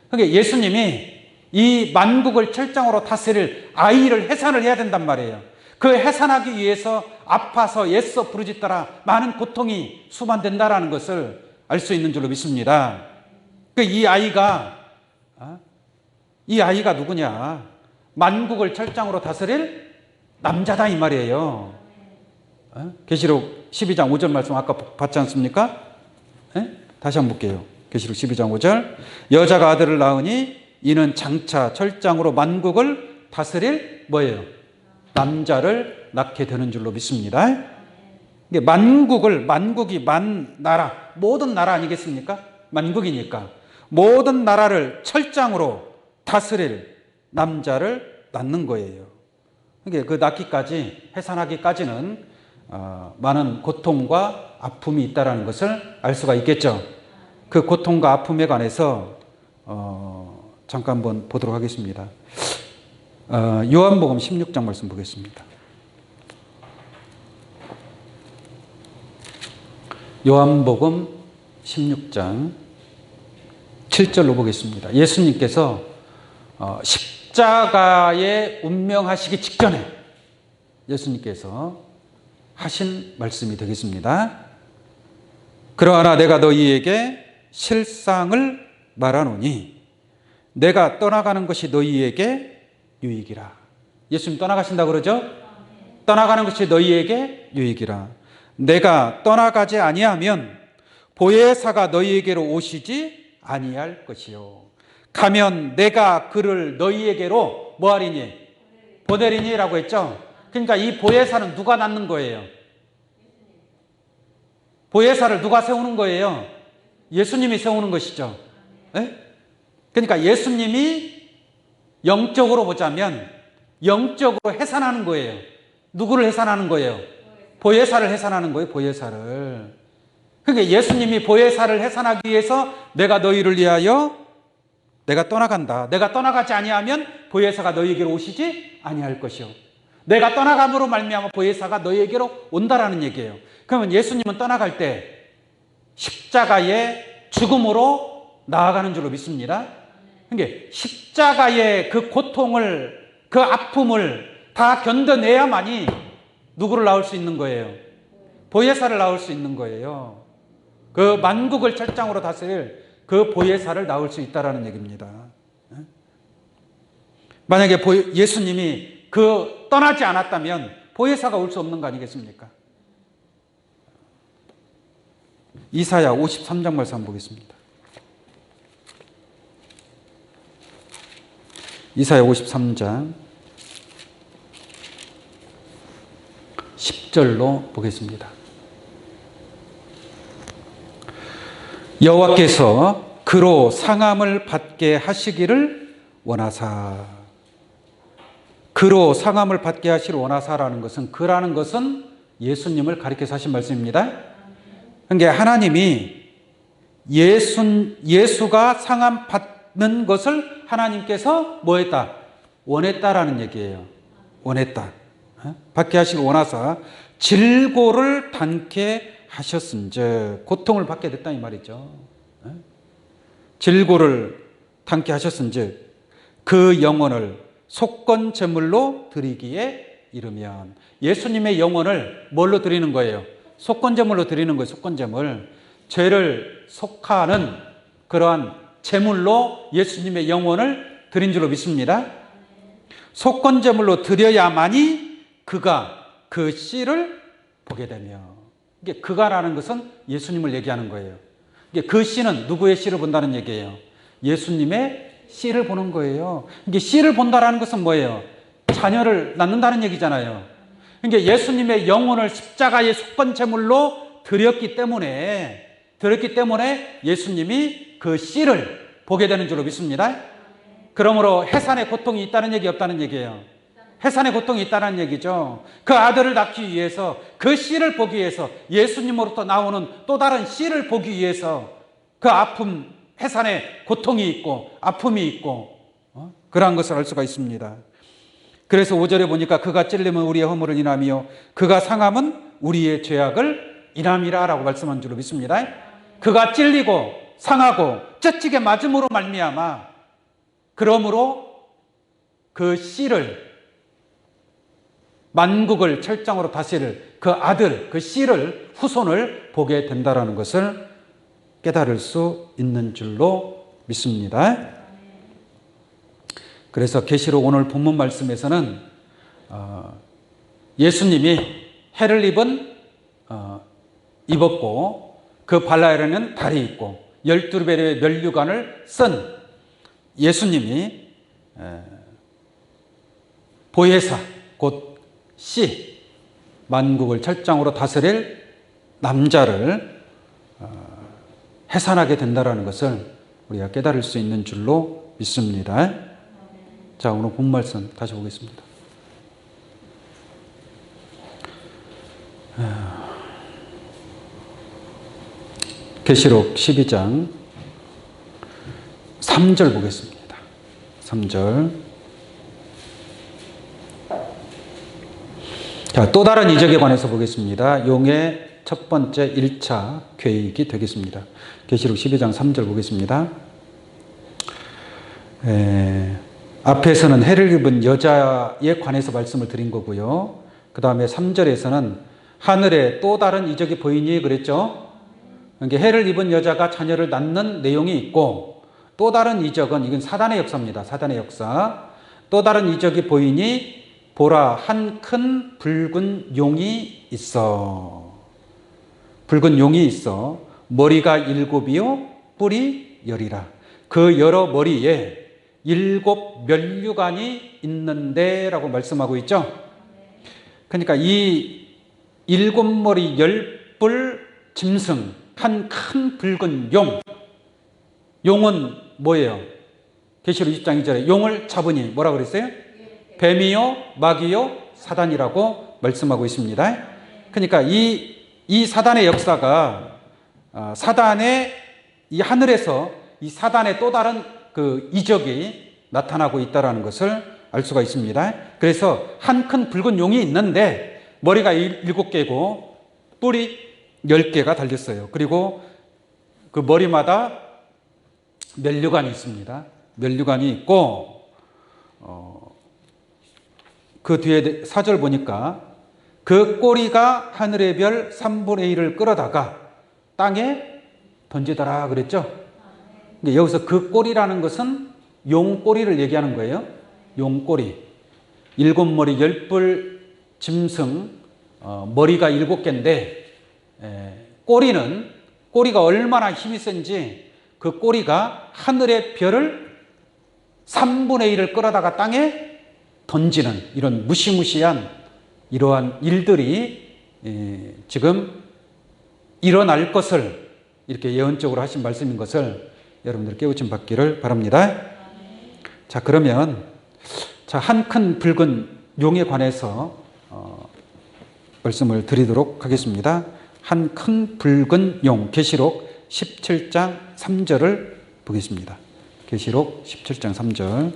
그러니까 예수님이 이 만국을 철장으로 다스릴 아이를 해산을 해야 된단 말이에요. 그 해산하기 위해서 아파서 애써 부르짖더라. 많은 고통이 수반된다라는 것을 알 수 있는 줄로 믿습니다. 이 아이가 누구냐? 만국을 철장으로 다스릴 남자다 이 말이에요. 계시록 12장 5절 말씀 아까 봤지 않습니까? 다시 한번 볼게요. 계시록 12장 5절. 여자가 아들을 낳으니 이는 장차 철장으로 만국을 다스릴 뭐예요? 남자를 낳게 되는 줄로 믿습니다. 만국이 만나라, 모든 나라 아니겠습니까? 만국이니까 모든 나라를 철장으로 다스릴 남자를 낳는 거예요. 그 낳기까지, 해산하기까지는 많은 고통과 아픔이 있다는 것을 알 수가 있겠죠. 그 고통과 아픔에 관해서 잠깐 한번 보도록 하겠습니다. 요한복음 16장 말씀 보겠습니다. 요한복음 16장 7절로 보겠습니다. 예수님께서 십자가에 운명하시기 직전에 예수님께서 하신 말씀이 되겠습니다. 그러나 내가 너희에게 실상을 말하노니 내가 떠나가는 것이 너희에게 유익이라. 예수님 떠나가신다고 그러죠? 떠나가는 것이 너희에게 유익이라. 내가 떠나가지 아니하면 보혜사가 너희에게로 오시지 아니할 것이요. 가면 내가 그를 너희에게로 뭐하리니? 보내리니라고 했죠. 그러니까 이 보혜사는 누가 낳는 거예요? 보혜사를 누가 세우는 거예요? 예수님이 세우는 것이죠. 그러니까 예수님이 영적으로 보자면 영적으로 해산하는 거예요. 누구를 해산하는 거예요? 보혜사를 해산하는 거예요. 보혜사를. 그러니까 예수님이 보혜사를 해산하기 위해서 내가 너희를 위하여 내가 떠나간다. 내가 떠나가지 아니하면 보혜사가 너희에게로 오시지 아니할 것이요. 내가 떠나감으로 말미암아 보혜사가 너희에게로 온다라는 얘기예요. 그러면 예수님은 떠나갈 때 십자가의 죽음으로 나아가는 줄로 믿습니다. 그러니까 십자가의 그 고통을, 그 아픔을 다 견뎌내야만이 누구를 낳을 수 있는 거예요? 보혜사를 낳을 수 있는 거예요. 그 만국을 철장으로 다스릴 그 보혜사를 낳을 수 있다라는 얘기입니다. 만약에 예수님이 떠나지 않았다면 보혜사가 올 수 없는 거 아니겠습니까? 이사야 53장 말씀 한번 보겠습니다. 이사야 53장 10절로 보겠습니다. 여호와께서 그로 상함을 받게 하시기를 원하사. 그로 상함을 받게 하시기를 원하사라는 것은, 그라는 것은 예수님을 가리켜서 하신 말씀입니다. 그러니까 하나님이 예수가 상함 받는 것을 하나님께서 뭐 했다? 원했다라는 얘기예요. 원했다. 받게 하시기를 원하사 질고를 닿게 하셨은즉 고통을 받게 됐다 이 말이죠. 질고를 당케 하셨은즉 그 영혼을 속건 제물로 드리기에 이르면, 예수님의 영혼을 뭘로 드리는 거예요? 속건 제물로 드리는 거예요. 속건 제물. 죄를 속하는 그러한 제물로 예수님의 영혼을 드린 줄로 믿습니다. 속건 제물로 드려야만이 그가 그 씨를 보게 되며, 이게 그가라는 것은 예수님을 얘기하는 거예요. 이게 그 씨는 누구의 씨를 본다는 얘기예요? 예수님의 씨를 보는 거예요. 이게 씨를 본다라는 것은 뭐예요? 자녀를 낳는다는 얘기잖아요. 그러니까 예수님의 영혼을 십자가의 속건 제물로 드렸기 때문에 예수님이 그 씨를 보게 되는 줄로 믿습니다. 그러므로 해산의 고통이 있다는 얘기, 없다는 얘기예요? 해산의 고통이 있다는 얘기죠. 그 아들을 낳기 위해서, 그 씨를 보기 위해서, 예수님으로부터 나오는 또 다른 씨를 보기 위해서 그 아픔, 해산의 고통이 있고 아픔이 있고 그러한 것을 알 수가 있습니다. 그래서 5절에 보니까 그가 찔림은 우리의 허물을 인하며 그가 상함은 우리의 죄악을 인함이라 라고 말씀한 줄로 믿습니다. 그가 찔리고 상하고 찢기게 맞음으로 말미암아, 그러므로 그 씨를, 만국을 철장으로 다스릴 그 아들, 그 씨를, 후손을 보게 된다라는 것을 깨달을 수 있는 줄로 믿습니다. 그래서 계시록 오늘 본문 말씀에서는 예수님이 해를 입었고 그 발라에는 달이 있고 12배의 면류관을 쓴 예수님이 보혜사, 곧 씨, 만국을 철장으로 다스릴 남자를 해산하게 된다는 것을 우리가 깨달을 수 있는 줄로 믿습니다. 자, 오늘 본 말씀 다시 보겠습니다. 계시록 12장 3절 보겠습니다. 3절. 자, 또 다른 이적에 관해서 보겠습니다. 용의 첫 번째 1차 계획이 되겠습니다. 계시록 12장 3절 보겠습니다. 앞에서는 해를 입은 여자에 관해서 말씀을 드린 거고요. 그 다음에 3절에서는 하늘에 또 다른 이적이 보이니 그랬죠. 그러니까 해를 입은 여자가 자녀를 낳는 내용이 있고, 또 다른 이적은, 이건 사단의 역사입니다. 사단의 역사. 또 다른 이적이 보이니 보라, 한 큰 붉은 용이 있어. 붉은 용이 있어. 머리가 7이요 뿔이 10이라. 그 여러 머리에 7 면류관이 있는데 라고 말씀하고 있죠. 그러니까 이 7머리 10뿔 짐승, 한 큰 붉은 용. 용은 뭐예요? 계시록 20장 2절에 용을 잡으니 뭐라고 그랬어요? 뱀이요 마귀요 사단이라고 말씀하고 있습니다. 그러니까 이 사단의 역사가 사단의 이 하늘에서 이 사단의 또 다른 그 이적이 나타나고 있다는 것을 알 수가 있습니다. 그래서 한 큰 붉은 용이 있는데 머리가 7개고 뿔이 10개가 달렸어요. 그리고 그 머리마다 면류관이 있습니다. 면류관이 있고 그 뒤에 4절 보니까 그 꼬리가 하늘의 별 3분의 1을 끌어다가 땅에 던지더라 그랬죠. 여기서 그 꼬리라는 것은 용꼬리를 얘기하는 거예요. 용꼬리. 7머리 10뿔 짐승, 머리가 7개인데 꼬리가 얼마나 힘이 센지 그 꼬리가 하늘의 별을 3분의 1을 끌어다가 땅에 던지는 이런 무시무시한 이러한 일들이 지금 일어날 것을 이렇게 예언적으로 하신 말씀인 것을 여러분들 깨우침 받기를 바랍니다. 자, 그러면 한 큰 붉은 용에 관해서 말씀을 드리도록 하겠습니다. 한 큰 붉은 용, 계시록 17장 3절을 보겠습니다. 계시록 17장 3절.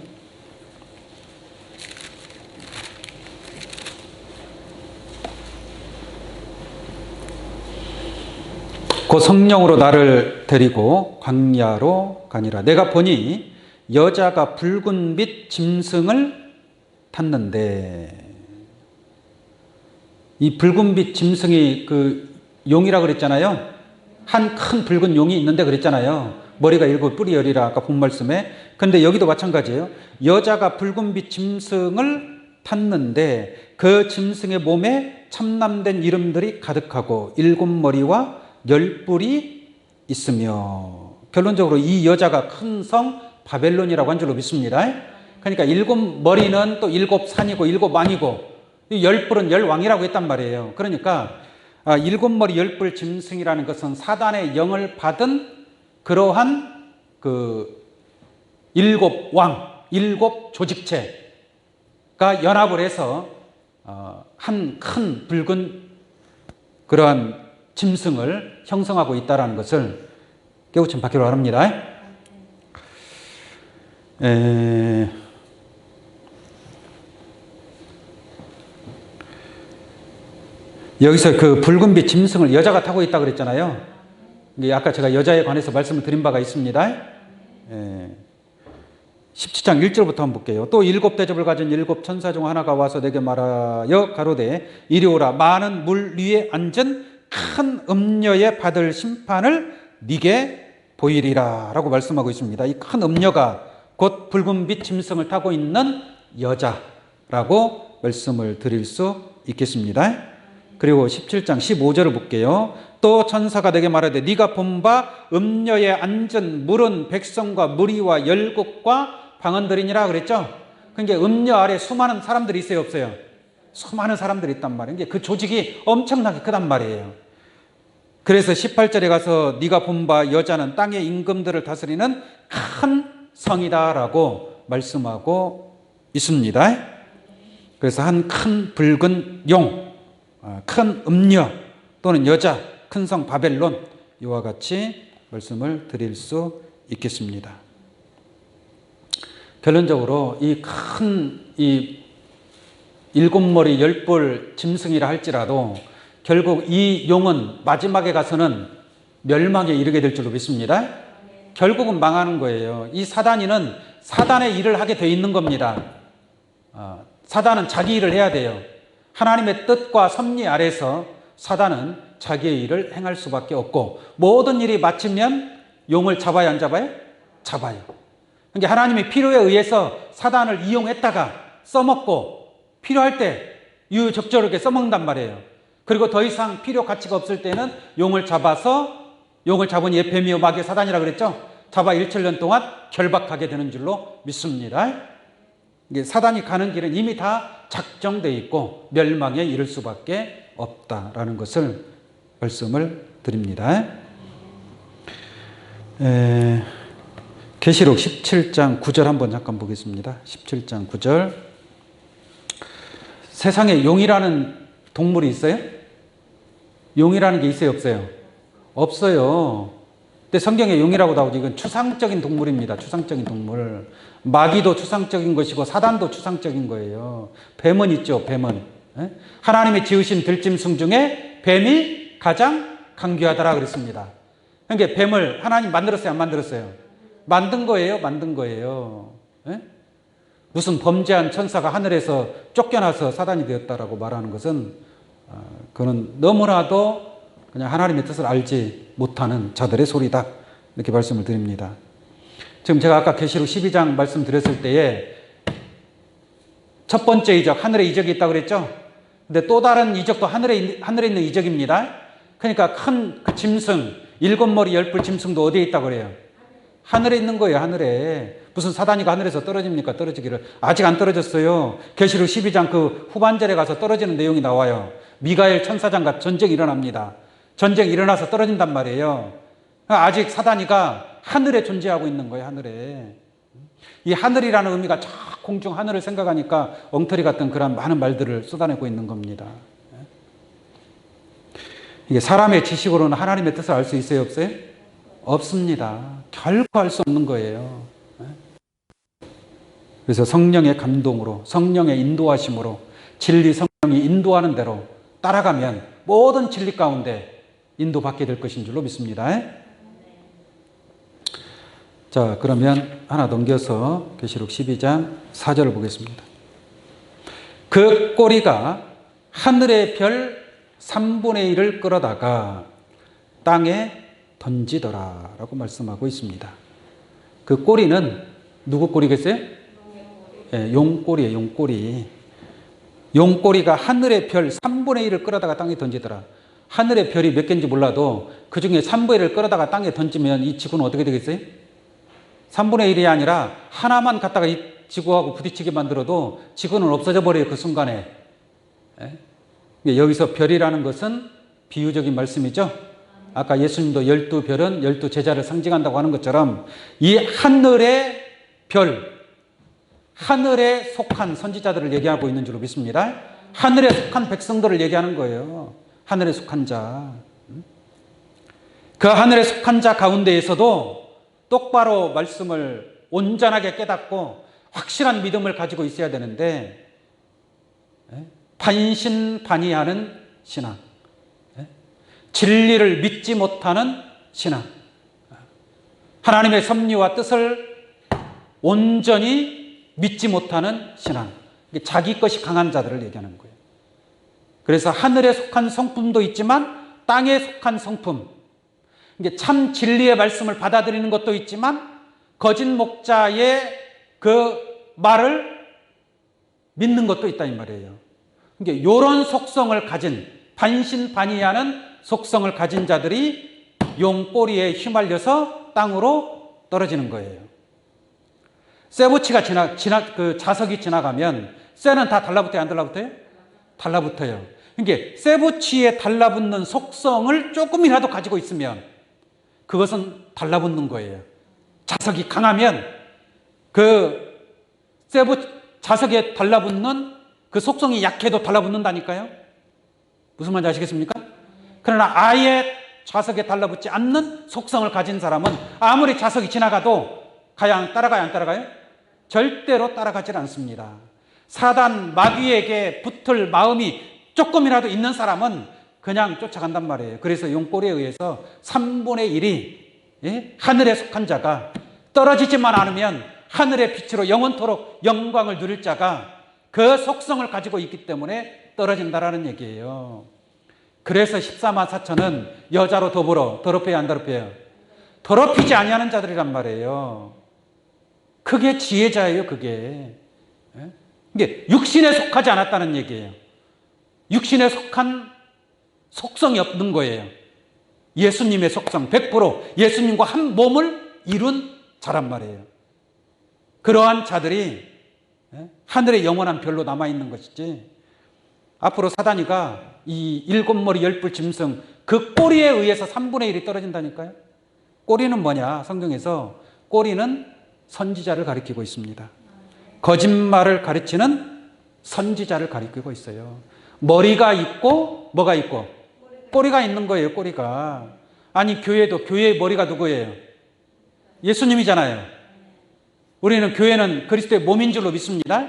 그 성령으로 나를 데리고 광야로 가니라. 내가 보니 여자가 붉은 빛 짐승을 탔는데, 이 붉은 빛 짐승이 그 용이라 그랬잖아요. 한 큰 붉은 용이 있는데 그랬잖아요. 머리가 7, 뿔이 10이라 아까 본 말씀에. 근데 여기도 마찬가지예요. 여자가 붉은 빛 짐승을 탔는데 그 짐승의 몸에 참남된 이름들이 가득하고 7머리와 10뿔이 있으며. 결론적으로 이 여자가 큰 성 바벨론이라고 한 줄로 믿습니다. 그러니까 7머리는 또 7산이고 7왕이고 10뿔은 10왕이라고 했단 말이에요. 그러니까 7머리 10뿔 짐승이라는 것은 사단의 영을 받은 그러한 그 7왕, 7 조직체가 연합을 해서 한 큰 붉은 그러한 짐승을 형성하고 있다는 것을 깨우침 받기로 바랍니다. 여기서 그 붉은빛 짐승을 여자가 타고 있다고 그랬잖아요. 아까 제가 여자에 관해서 말씀을 드린 바가 있습니다. 17장 1절부터 한번 볼게요. 또 7 대접을 가진 7 천사 중 하나가 와서 내게 말하여 가로되 이리 오라. 많은 물 위에 앉은 큰 음녀에 받을 심판을 네게 보이리라 라고 말씀하고 있습니다. 이 큰 음녀가 곧 붉은빛 짐승을 타고 있는 여자라고 말씀을 드릴 수 있겠습니다. 그리고 17장 15절을 볼게요. 또 천사가 내게 말하되 네가 본 바 음녀에 앉은 물은 백성과 무리와 열국과 방언들이니라 그랬죠. 그러니까 음녀 아래 수많은 사람들이 있어요, 없어요? 수많은 사람들이 있단 말이에요. 그 조직이 엄청나게 크단 말이에요. 그래서 18절에 가서 네가 본 바 여자는 땅의 임금들을 다스리는 큰 성이다라고 말씀하고 있습니다. 그래서 한 큰 붉은 용, 큰 음녀 또는 여자, 큰 성 바벨론, 이와 같이 말씀을 드릴 수 있겠습니다. 결론적으로 이 큰 이 7머리 10뿔 짐승이라 할지라도 결국 이 용은 마지막에 가서는 멸망에 이르게 될 줄로 믿습니다. 결국은 망하는 거예요. 이 사단이는 사단의 일을 하게 돼 있는 겁니다. 사단은 자기 일을 해야 돼요. 하나님의 뜻과 섭리 아래서 사단은 자기의 일을 행할 수밖에 없고, 모든 일이 마치면 용을 잡아야 안 잡아요? 잡아요. 그러니까 하나님의 필요에 의해서 사단을 이용했다가 써먹고 필요할 때 유유적절하게 써먹는단 말이에요. 그리고 더 이상 필요 가치가 없을 때는 용을 잡아서, 용을 잡은 예 뱀이요 마귀의 사단이라 그랬죠. 잡아 일천년 동안 결박하게 되는 줄로 믿습니다. 사단이 가는 길은 이미 다 작정되어 있고 멸망에 이를 수밖에 없다라는 것을 말씀을 드립니다. 계시록 17장 9절 한번 잠깐 보겠습니다. 17장 9절. 세상에 용이라는 동물이 있어요? 용이라는 게 있어요, 없어요? 없어요. 근데 성경에 용이라고 나오죠. 이건 추상적인 동물입니다. 추상적인 동물. 마귀도 추상적인 것이고 사단도 추상적인 거예요. 뱀은 있죠, 뱀은. 하나님이 지으신 들짐승 중에 뱀이 가장 강귀하다라 그랬습니다. 그러니까 뱀을 하나님 만들었어요, 안 만들었어요? 만든 거예요, 만든 거예요. 무슨 범죄한 천사가 하늘에서 쫓겨나서 사단이 되었다라고 말하는 것은 그는 너무나도 그냥 하나님의 뜻을 알지 못하는 자들의 소리다, 이렇게 말씀을 드립니다. 지금 제가 아까 계시록 12장 말씀드렸을 때에 첫 번째 이적, 하늘의 이적이 있다고 그랬죠? 근데 또 다른 이적도 하늘에 있는 이적입니다. 그러니까 큰 그 짐승, 7머리 10뿔 짐승도 어디에 있다고 그래요? 하늘에 있는 거예요, 하늘에. 무슨 사단이가 하늘에서 떨어집니까? 떨어지기를. 아직 안 떨어졌어요. 계시록 12장 그 후반절에 가서 떨어지는 내용이 나와요. 미가엘 천사장과 전쟁이 일어납니다. 전쟁이 일어나서 떨어진단 말이에요. 아직 사단이가 하늘에 존재하고 있는 거예요, 하늘에. 이 하늘이라는 의미가 저 공중 하늘을 생각하니까 엉터리 같은 그런 많은 말들을 쏟아내고 있는 겁니다. 이게 사람의 지식으로는 하나님의 뜻을 알 수 있어요, 없어요? 없습니다. 결코 알 수 없는 거예요. 그래서 성령의 감동으로, 성령의 인도하심으로, 진리 성령이 인도하는 대로 따라가면 모든 진리 가운데 인도받게 될 것인 줄로 믿습니다. 자, 그러면 하나 넘겨서 계시록 12장 4절을 보겠습니다. 그 꼬리가 하늘의 별 3분의 1을 끌어다가 땅에 던지더라 라고 말씀하고 있습니다. 그 꼬리는 누구 꼬리겠어요? 용꼬리예요. 용꼬리. 용꼬리가 하늘의 별 3분의 1을 끌어다가 땅에 던지더라. 하늘의 별이 몇 개인지 몰라도 그 중에 3분의 1을 끌어다가 땅에 던지면 이 지구는 어떻게 되겠어요? 3분의 1이 아니라 하나만 갖다가 이 지구하고 부딪히게 만들어도 지구는 없어져 버려요. 그 순간에. 여기서 별이라는 것은 비유적인 말씀이죠. 아까 예수님도 12별은 12제자를 상징한다고 하는 것처럼 이 하늘의 별, 하늘에 속한 선지자들을 얘기하고 있는 줄로 믿습니다. 하늘에 속한 백성들을 얘기하는 거예요. 하늘에 속한 자. 그 하늘에 속한 자 가운데에서도 똑바로 말씀을 온전하게 깨닫고 확실한 믿음을 가지고 있어야 되는데 반신반의하는 신앙, 진리를 믿지 못하는 신앙, 하나님의 섭리와 뜻을 온전히 믿지 못하는 신앙, 자기 것이 강한 자들을 얘기하는 거예요. 그래서 하늘에 속한 성품도 있지만 땅에 속한 성품, 참 진리의 말씀을 받아들이는 것도 있지만 거짓 목자의 그 말을 믿는 것도 있다 이 말이에요. 이런 속성을 가진, 반신반의하는 속성을 가진 자들이 용꼬리에 휘말려서 땅으로 떨어지는 거예요. 쇠붙이가 그 자석이 지나가면 쇠는 다 달라붙어요, 안 달라붙어요? 달라붙어요. 그러니까 쇠붙이에 달라붙는 속성을 조금이라도 가지고 있으면 그것은 달라붙는 거예요. 자석이 강하면 그 자석에 달라붙는 그 속성이 약해도 달라붙는다니까요. 무슨 말인지 아시겠습니까? 그러나 아예 자석에 달라붙지 않는 속성을 가진 사람은 아무리 자석이 지나가도 따라가요, 안 따라가요? 절대로 따라가질 않습니다. 사단 마귀에게 붙을 마음이 조금이라도 있는 사람은 그냥 쫓아간단 말이에요. 그래서 용꼬리에 의해서 3분의 1이 하늘에 속한 자가 떨어지지만 않으면 하늘의 빛으로 영원토록 영광을 누릴 자가 그 속성을 가지고 있기 때문에 떨어진다라는 얘기예요. 그래서 14만 4천은 여자로 더불어 더럽혀요, 안 더럽혀요? 더럽히지 아니하는 자들이란 말이에요. 그게 지혜자예요, 그게. 이게 육신에 속하지 않았다는 얘기예요. 육신에 속한 속성이 없는 거예요. 예수님의 속성 100% 예수님과 한 몸을 이룬 자란 말이에요. 그러한 자들이 하늘의 영원한 별로 남아있는 것이지, 앞으로 사단이가 이 7머리 10뿔 짐승 그 꼬리에 의해서 3분의 1이 떨어진다니까요. 꼬리는 뭐냐? 성경에서 꼬리는 선지자를 가리키고 있습니다. 거짓말을 가르치는 선지자를 가리키고 있어요. 머리가 있고 뭐가 있고 꼬리가 있는 거예요. 꼬리가. 아니 교회도, 교회의 머리가 누구예요? 예수님이잖아요. 우리는 교회는 그리스도의 몸인 줄로 믿습니다.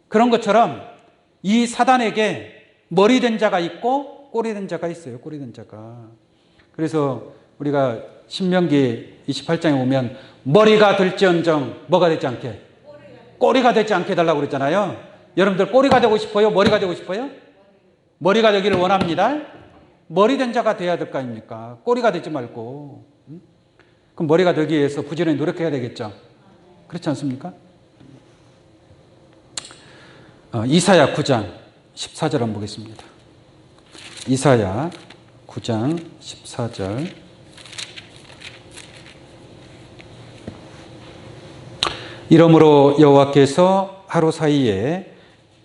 그런 것처럼 이 사단에게 머리 된 자가 있고 꼬리 된 자가 있어요. 꼬리 된 자가. 그래서 우리가 신명기 28장에 보면 머리가 될지언정 뭐가 되지 않게? 꼬리가 되지 않게 해달라고 그랬잖아요. 여러분들 꼬리가 되고 싶어요? 머리가 되고 싶어요? 머리가 되기를 원합니다. 머리 된 자가 돼야 될 거 아닙니까? 꼬리가 되지 말고. 그럼 머리가 되기 위해서 부지런히 노력해야 되겠죠. 그렇지 않습니까? 이사야 9장 14절 한번 보겠습니다. 이사야 9장 14절. 이러므로 여호와께서 하루 사이에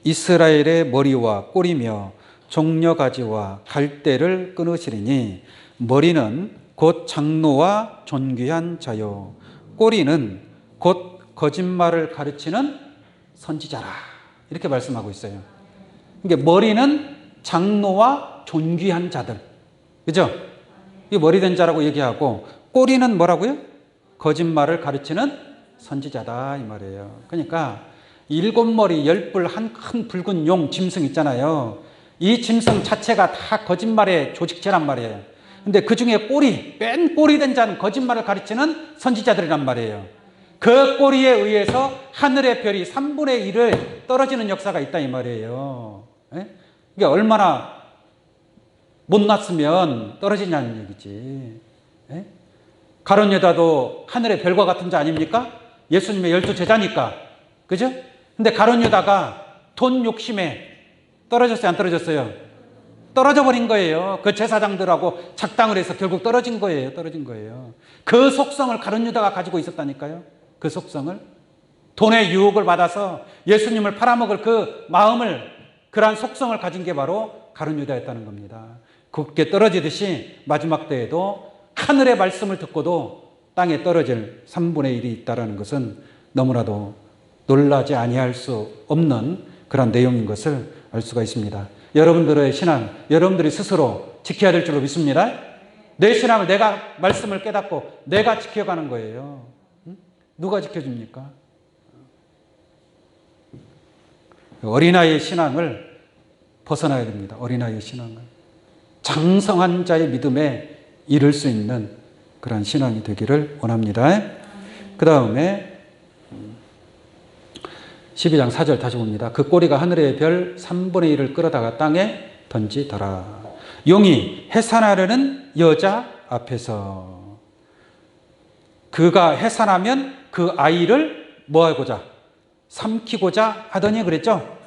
이스라엘의 머리와 꼬리며 종려가지와 갈대를 끊으시리니 머리는 곧 장로와 존귀한 자요 꼬리는 곧 거짓말을 가르치는 선지자라 이렇게 말씀하고 있어요. 그러니까 머리는 장로와 존귀한 자들, 그죠? 이 머리 된 자라고 얘기하고 꼬리는 뭐라고요? 거짓말을 가르치는 선지자다 이 말이에요. 그러니까 7머리 10뿔 한 큰 붉은 용 짐승 있잖아요. 이 짐승 자체가 다 거짓말의 조직체란 말이에요. 근데 그 중에 맨 꼴이 된 자는 거짓말을 가르치는 선지자들이란 말이에요. 그 꼬리에 의해서 하늘의 별이 3분의 1을 떨어지는 역사가 있다 이 말이에요. 이게 얼마나 못났으면 떨어지냐는 얘기지. 가룟 유다도 하늘의 별과 같은 자 아닙니까? 예수님의 12 제자니까. 그죠? 근데 가룟 유다가 돈 욕심에 떨어졌어요, 안 떨어졌어요? 떨어져 버린 거예요. 그 제사장들하고 작당을 해서 결국 떨어진 거예요. 그 속성을 가룟 유다가 가지고 있었다니까요. 그 속성을. 돈의 유혹을 받아서 예수님을 팔아먹을 그 마음을, 그러한 속성을 가진 게 바로 가룟 유다였다는 겁니다. 굳게 떨어지듯이 마지막 때에도 하늘의 말씀을 듣고도 땅에 떨어질 3분의 1이 있다는 것은 너무나도 놀라지 아니할 수 없는 그런 내용인 것을 알 수가 있습니다. 여러분들의 신앙, 여러분들이 스스로 지켜야 될 줄로 믿습니다. 내 신앙을 내가 말씀을 깨닫고 내가 지켜가는 거예요. 누가 지켜줍니까? 어린아이의 신앙을 벗어나야 됩니다. 어린아이의 신앙을. 장성한 자의 믿음에 이룰 수 있는 그런 신앙이 되기를 원합니다. 그 다음에 12장 4절 다시 봅니다. 그 꼬리가 하늘의 별 3분의 1을 끌어다가 땅에 던지더라. 용이 해산하려는 여자 앞에서 그가 해산하면 그 아이를 뭐하고자? 삼키고자 하더니 그랬죠?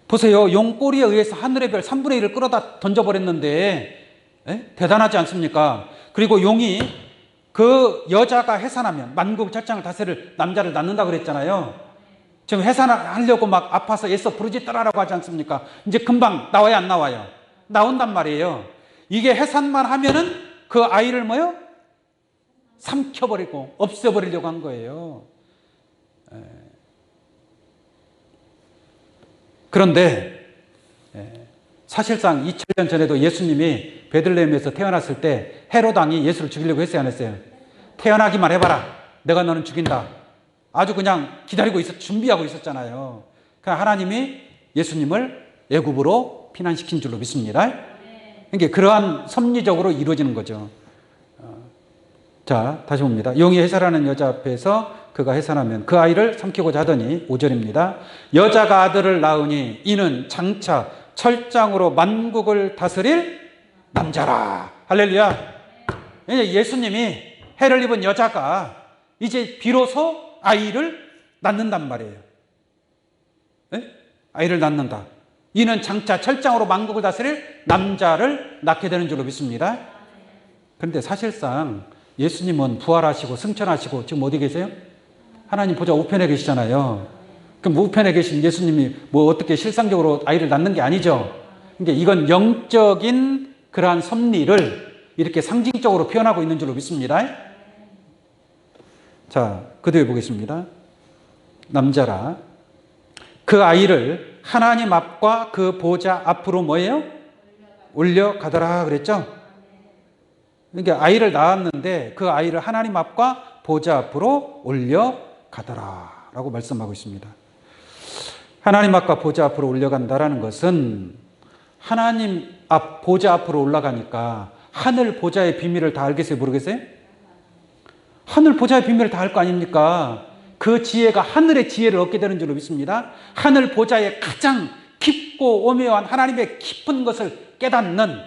보세요. 용 꼬리에 의해서 하늘의 별 3분의 1을 끌어다 던져버렸는데 대단하지 않습니까? 그리고 용이 그 여자가 해산하면 만국 철장을 다스릴 남자를 낳는다 그랬잖아요. 지금 해산하려고 막 아파서 애써 부르짖더라라고 하지 않습니까? 이제 금방 나와요, 안 나와요? 나온단 말이에요. 이게 해산만 하면은 그 아이를 뭐요? 삼켜버리고 없애버리려고 한 거예요. 그런데 사실상 2000년 전에도 예수님이 베들레헴에서 태어났을 때 헤롯 왕이 예수를 죽이려고 했어요, 안 했어요? 태어나기만 해봐라. 내가 너는 죽인다. 아주 그냥 기다리고 준비하고 있었잖아요. 그러니까 하나님이 예수님을 애굽으로 피난시킨 줄로 믿습니다. 그러니까 그러한 섭리적으로 이루어지는 거죠. 자, 다시 봅니다. 용이 해산하는 여자 앞에서 그가 해산하면 그 아이를 삼키고자 하더니 5절입니다. 여자가 아들을 낳으니 이는 장차 철장으로 만국을 다스릴 남자라. 할렐루야. 예수님이 해를 입은 여자가 이제 비로소 아이를 낳는단 말이에요. 아이를 낳는다. 이는 장차 철장으로 만국을 다스릴 남자를 낳게 되는 줄로 믿습니다. 그런데 사실상 예수님은 부활하시고 승천하시고 지금 어디 계세요? 하나님 보좌 우편에 계시잖아요. 그럼 우편에 계신 예수님이 뭐 어떻게 실상적으로 아이를 낳는 게 아니죠. 그러니까 이건 영적인 그러한 섭리를 이렇게 상징적으로 표현하고 있는 줄로 믿습니다. 자, 그 뒤에 보겠습니다. 남자라. 그 아이를 하나님 앞과 그 보좌 앞으로 뭐예요? 올려가더라 그랬죠? 그러니까 아이를 낳았는데 그 아이를 하나님 앞과 보좌 앞으로 올려가더라 라고 말씀하고 있습니다. 하나님 앞과 보좌 앞으로 올려간다라는 것은 하나님 앞 보좌 앞으로 올라가니까 하늘 보좌의 비밀을 다 알겠어요? 모르겠어요? 하늘 보좌의 비밀을 다 알 거 아닙니까? 그 지혜가 하늘의 지혜를 얻게 되는 줄로 믿습니다. 하늘 보좌의 가장 깊고 오묘한 하나님의 깊은 것을 깨닫는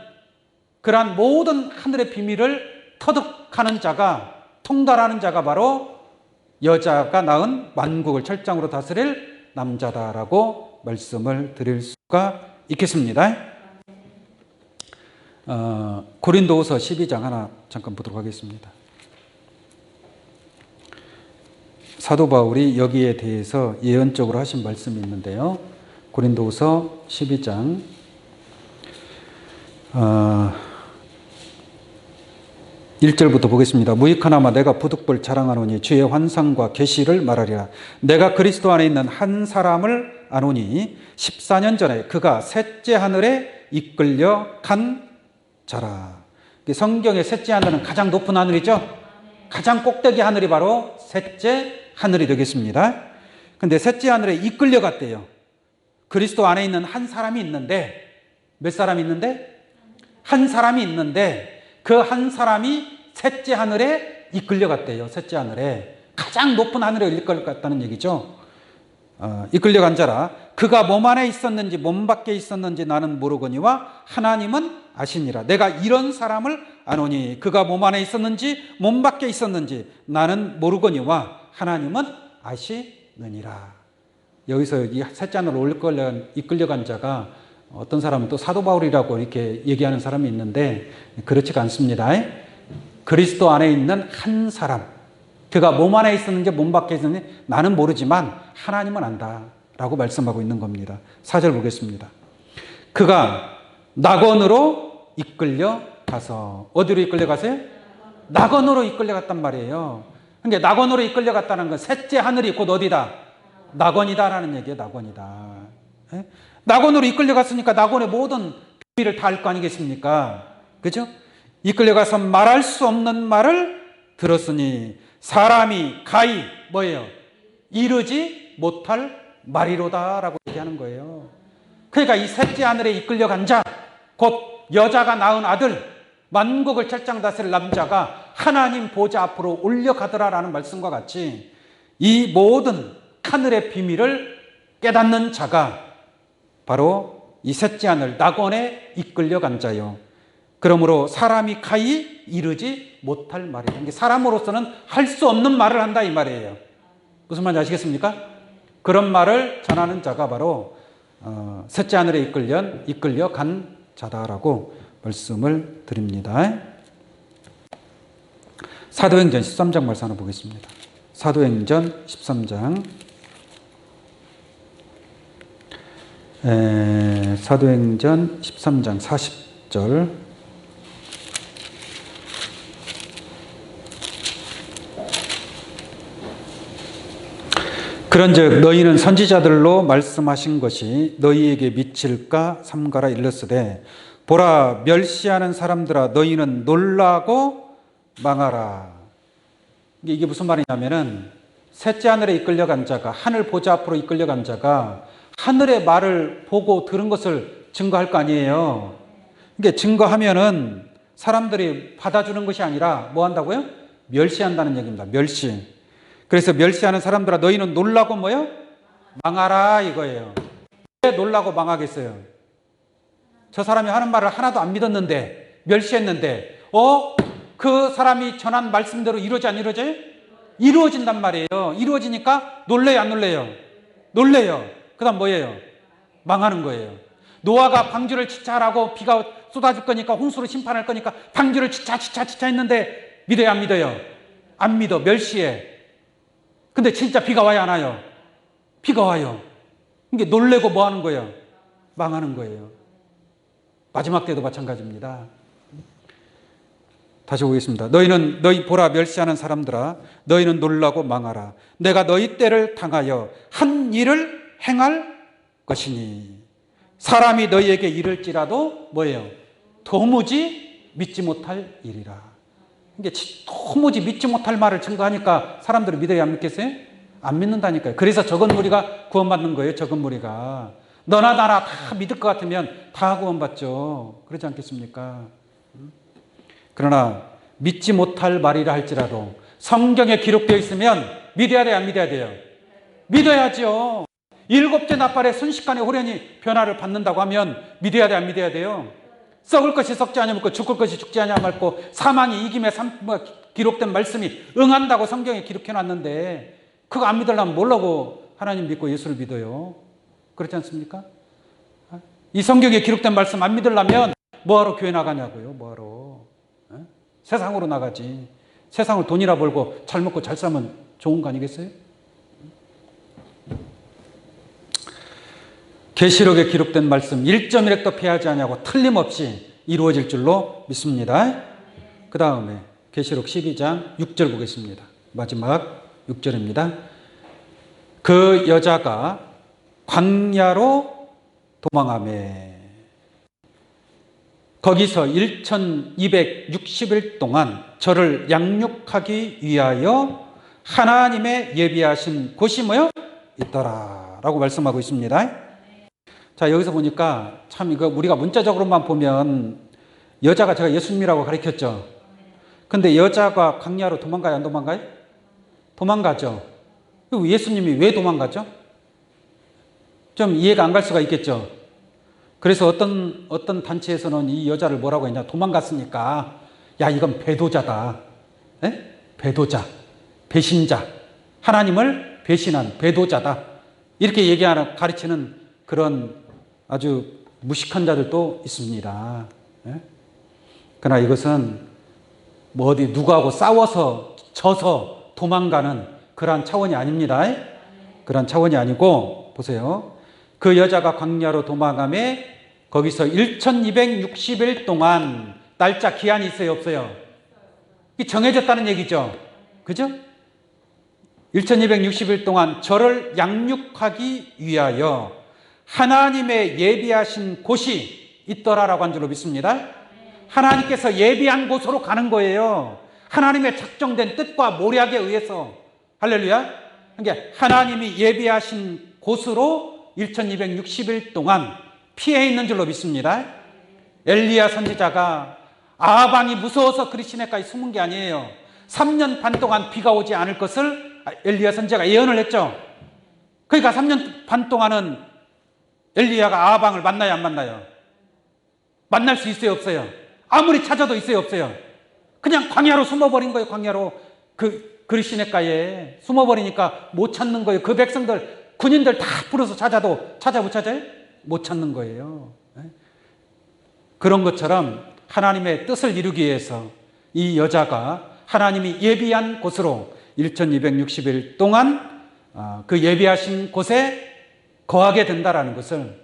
그러한 모든 하늘의 비밀을 터득하는 자가, 통달하는 자가 바로 여자가 낳은 만국을 철장으로 다스릴 남자다라고 말씀을 드릴 수가 있겠습니다. 고린도후서 12장 하나 잠깐 보도록 하겠습니다. 사도 바울이 여기에 대해서 예언적으로 하신 말씀이 있는데요. 고린도후서 12장 1절부터 보겠습니다. 무익하나마 내가 부득불 자랑하노니 주의 환상과 계시를 말하리라. 내가 그리스도 안에 있는 한 사람을 아노니 14년 전에 그가 셋째 하늘에 이끌려 간 자라. 성경의 셋째 하늘은 가장 높은 하늘이죠. 가장 꼭대기 하늘이 바로 셋째 하늘이 되겠습니다. 근데 셋째 하늘에 이끌려 갔대요. 그리스도 안에 있는 한 사람이 있는데 몇 사람이 있는데? 한 사람이 있는데 그 한 사람이 셋째 하늘에 이끌려갔대요. 셋째 하늘에. 가장 높은 하늘에 이끌려갔다는 얘기죠. 이끌려간 자라 그가 몸 안에 있었는지 몸 밖에 있었는지 나는 모르거니와 하나님은 아시니라. 내가 이런 사람을 아노니 그가 몸 안에 있었는지 몸 밖에 있었는지 나는 모르거니와 하나님은 아시느니라. 여기서 이 셋째 하늘로 이끌려간 자가 어떤 사람은 또 사도 바울이라고 이렇게 얘기하는 사람이 있는데 그렇지가 않습니다. 그리스도 안에 있는 한 사람, 그가 몸 안에 있었는지 몸 밖에 있었는지 나는 모르지만 하나님은 안다 라고 말씀하고 있는 겁니다. 4절 보겠습니다. 그가 낙원으로 이끌려 가서, 어디로 이끌려 가세요? 낙원으로 이끌려 갔단 말이에요. 그러니까 낙원으로 이끌려 갔다는 건 셋째 하늘이 곧 어디다? 낙원이다라는 얘기예요. 낙원이다. 낙원으로 이끌려 갔으니까 낙원의 모든 비밀을 다 알 거 아니겠습니까? 그죠? 이끌려 가서 말할 수 없는 말을 들었으니 사람이 가히 뭐예요? 이르지 못할 말이로다라고 얘기하는 거예요. 그러니까 이 셋째 하늘에 이끌려 간 자, 곧 여자가 낳은 아들, 만국을 철장 다스릴 남자가 하나님 보좌 앞으로 올려가더라라는 말씀과 같이 이 모든 하늘의 비밀을 깨닫는 자가 바로 이 셋째 하늘 낙원에 이끌려 간 자요. 그러므로 사람이 가히 이르지 못할 말이에요. 사람으로서는 할 수 없는 말을 한다 이 말이에요. 무슨 말인지 아시겠습니까? 그런 말을 전하는 자가 바로 셋째 하늘에 이끌려 간 자다라고 말씀을 드립니다. 사도행전 13장 말씀 하나 보겠습니다. 사도행전 13장 사도행전 13장 40절 그런즉 너희는 선지자들로 말씀하신 것이 너희에게 미칠까 삼가라 일렀으되 보라 멸시하는 사람들아 너희는 놀라고 망하라. 이게 무슨 말이냐면은 셋째 하늘에 이끌려간 자가 하늘 보좌 앞으로 이끌려간 자가 하늘의 말을 보고 들은 것을 증거할 거 아니에요. 이게 증거하면은 사람들이 받아주는 것이 아니라 뭐 한다고요? 멸시한다는 얘기입니다. 멸시. 그래서 멸시하는 사람들아 너희는 놀라고 뭐요? 망하라 이거예요. 왜 놀라고 망하겠어요? 저 사람이 하는 말을 하나도 안 믿었는데 멸시했는데 그 사람이 전한 말씀대로 이루어지 안 이루어져요? 이루어진단 말이에요. 이루어지니까 놀래요 안 놀래요? 놀래요. 그 다음 뭐예요? 망하는 거예요. 노아가 방주를 지차하라고 비가 쏟아질 거니까 홍수로 심판할 거니까 방주를 지차 했는데 믿어요 안 믿어요? 안 믿어. 멸시해. 근데 진짜 비가 와요 안 와요? 비가 와요. 이게 놀래고 뭐 하는 거예요? 망하는 거예요. 마지막 때도 마찬가지입니다. 다시 보겠습니다. 너희 보라 멸시하는 사람들아 너희는 놀라고 망하라. 내가 너희 때를 당하여 한 일을 행할 것이니 사람이 너희에게 이를지라도 뭐예요? 도무지 믿지 못할 일이라. 이게 도무지 믿지 못할 말을 증거하니까 사람들이 믿어야 안 믿겠어요? 안 믿는다니까요. 그래서 적은 무리가 구원받는 거예요. 적은 무리가. 너나 나나 다 믿을 것 같으면 다 구원받죠. 그렇지 않겠습니까? 그러나 믿지 못할 말이라 할지라도 성경에 기록되어 있으면 믿어야 돼요? 안 믿어야 돼요? 믿어야죠. 일곱째 나팔에 순식간에 호련히 변화를 받는다고 하면 믿어야 돼요? 안 믿어야 돼요? 썩을 것이 썩지 아니하 말고 죽을 것이 죽지 아니하 말고 사망이 이김에 기록된 말씀이 응한다고 성경에 기록해놨는데 그거 안 믿으려면 뭐라고 하나님 믿고 예수를 믿어요? 그렇지 않습니까? 이 성경에 기록된 말씀 안 믿으려면 뭐하러 교회 나가냐고요? 뭐하러? 세상으로 나가지. 세상을 돈이나 벌고 잘 먹고 잘 살면 좋은 거 아니겠어요? 계시록에 기록된 말씀 1.1획도 패하지 않냐고 틀림없이 이루어질 줄로 믿습니다. 그 다음에 계시록 12장 6절 보겠습니다. 마지막 6절입니다. 그 여자가 광야로 도망하매 거기서 1260일 동안 저를 양육하기 위하여 하나님의 예비하신 곳이 뭐요? 있더라 라고 말씀하고 있습니다. 자, 여기서 보니까 참 이거 우리가 문자적으로만 보면 여자가 제가 예수님이라고 가르쳤죠. 근데 여자가 광야로 도망가요, 안 도망가요? 도망가죠. 그리고 예수님이 왜 도망가죠? 좀 이해가 안 갈 수가 있겠죠. 그래서 어떤 단체에서는 이 여자를 뭐라고 했냐? 도망갔으니까 야, 이건 배도자다. 에? 배도자, 배신자, 하나님을 배신한 배도자다. 이렇게 얘기하는, 가르치는 그런 아주 무식한 자들도 있습니다. 에? 그러나 이것은 뭐 어디 누구하고 싸워서 져서 도망가는 그러한 차원이 아닙니다. 그런 차원이 아니고, 보세요. 그 여자가 광야로 도망가매 거기서 1260일 동안, 날짜 기한이 있어요, 없어요? 정해졌다는 얘기죠. 그죠? 1260일 동안 저를 양육하기 위하여 하나님의 예비하신 곳이 있더라라고 한 줄로 믿습니다. 하나님께서 예비한 곳으로 가는 거예요. 하나님의 작정된 뜻과 모략에 의해서. 할렐루야. 그러니까 하나님이 예비하신 곳으로 1260일 동안 피해 있는 줄로 믿습니다. 엘리야 선지자가 아합왕이 무서워서 그리 시내가에 숨은 게 아니에요. 3년 반 동안 비가 오지 않을 것을 엘리야 선지자가 예언을 했죠. 그러니까 3년 반 동안은 엘리야가 아합왕을 만나요, 안 만나요? 만날 수 있어요, 없어요? 아무리 찾아도 있어요, 없어요? 그냥 광야로 숨어버린 거예요. 광야로 그리 시내가에 숨어버리니까 못 찾는 거예요. 그 백성들, 군인들 다 불어서 찾아도 못 찾아요? 못 찾는 거예요. 그런 것처럼 하나님의 뜻을 이루기 위해서 이 여자가 하나님이 예비한 곳으로 1260일 동안 그 예비하신 곳에 거하게 된다라는 것을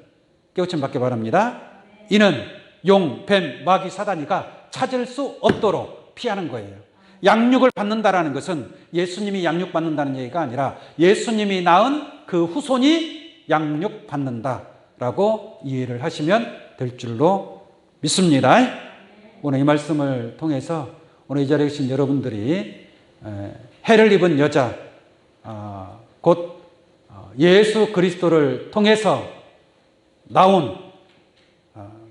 깨우침 받기 바랍니다. 이는 용, 뱀, 마귀, 사단이가 찾을 수 없도록 피하는 거예요. 양육을 받는다라는 것은 예수님이 양육받는다는 얘기가 아니라 예수님이 낳은 그 후손이 양육받는다라고 이해를 하시면 될 줄로 믿습니다. 오늘 이 말씀을 통해서 오늘 이 자리에 계신 여러분들이 해를 입은 여자, 곧 예수 그리스도를 통해서 나온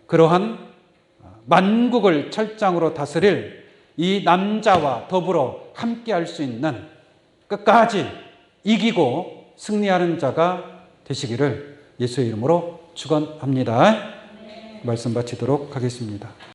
그러한 만국을 철장으로 다스릴 이 남자와 더불어 함께 할 수 있는, 끝까지 이기고 승리하는 자가 되시기를 예수의 이름으로 축원합니다. 말씀 마치도록 하겠습니다.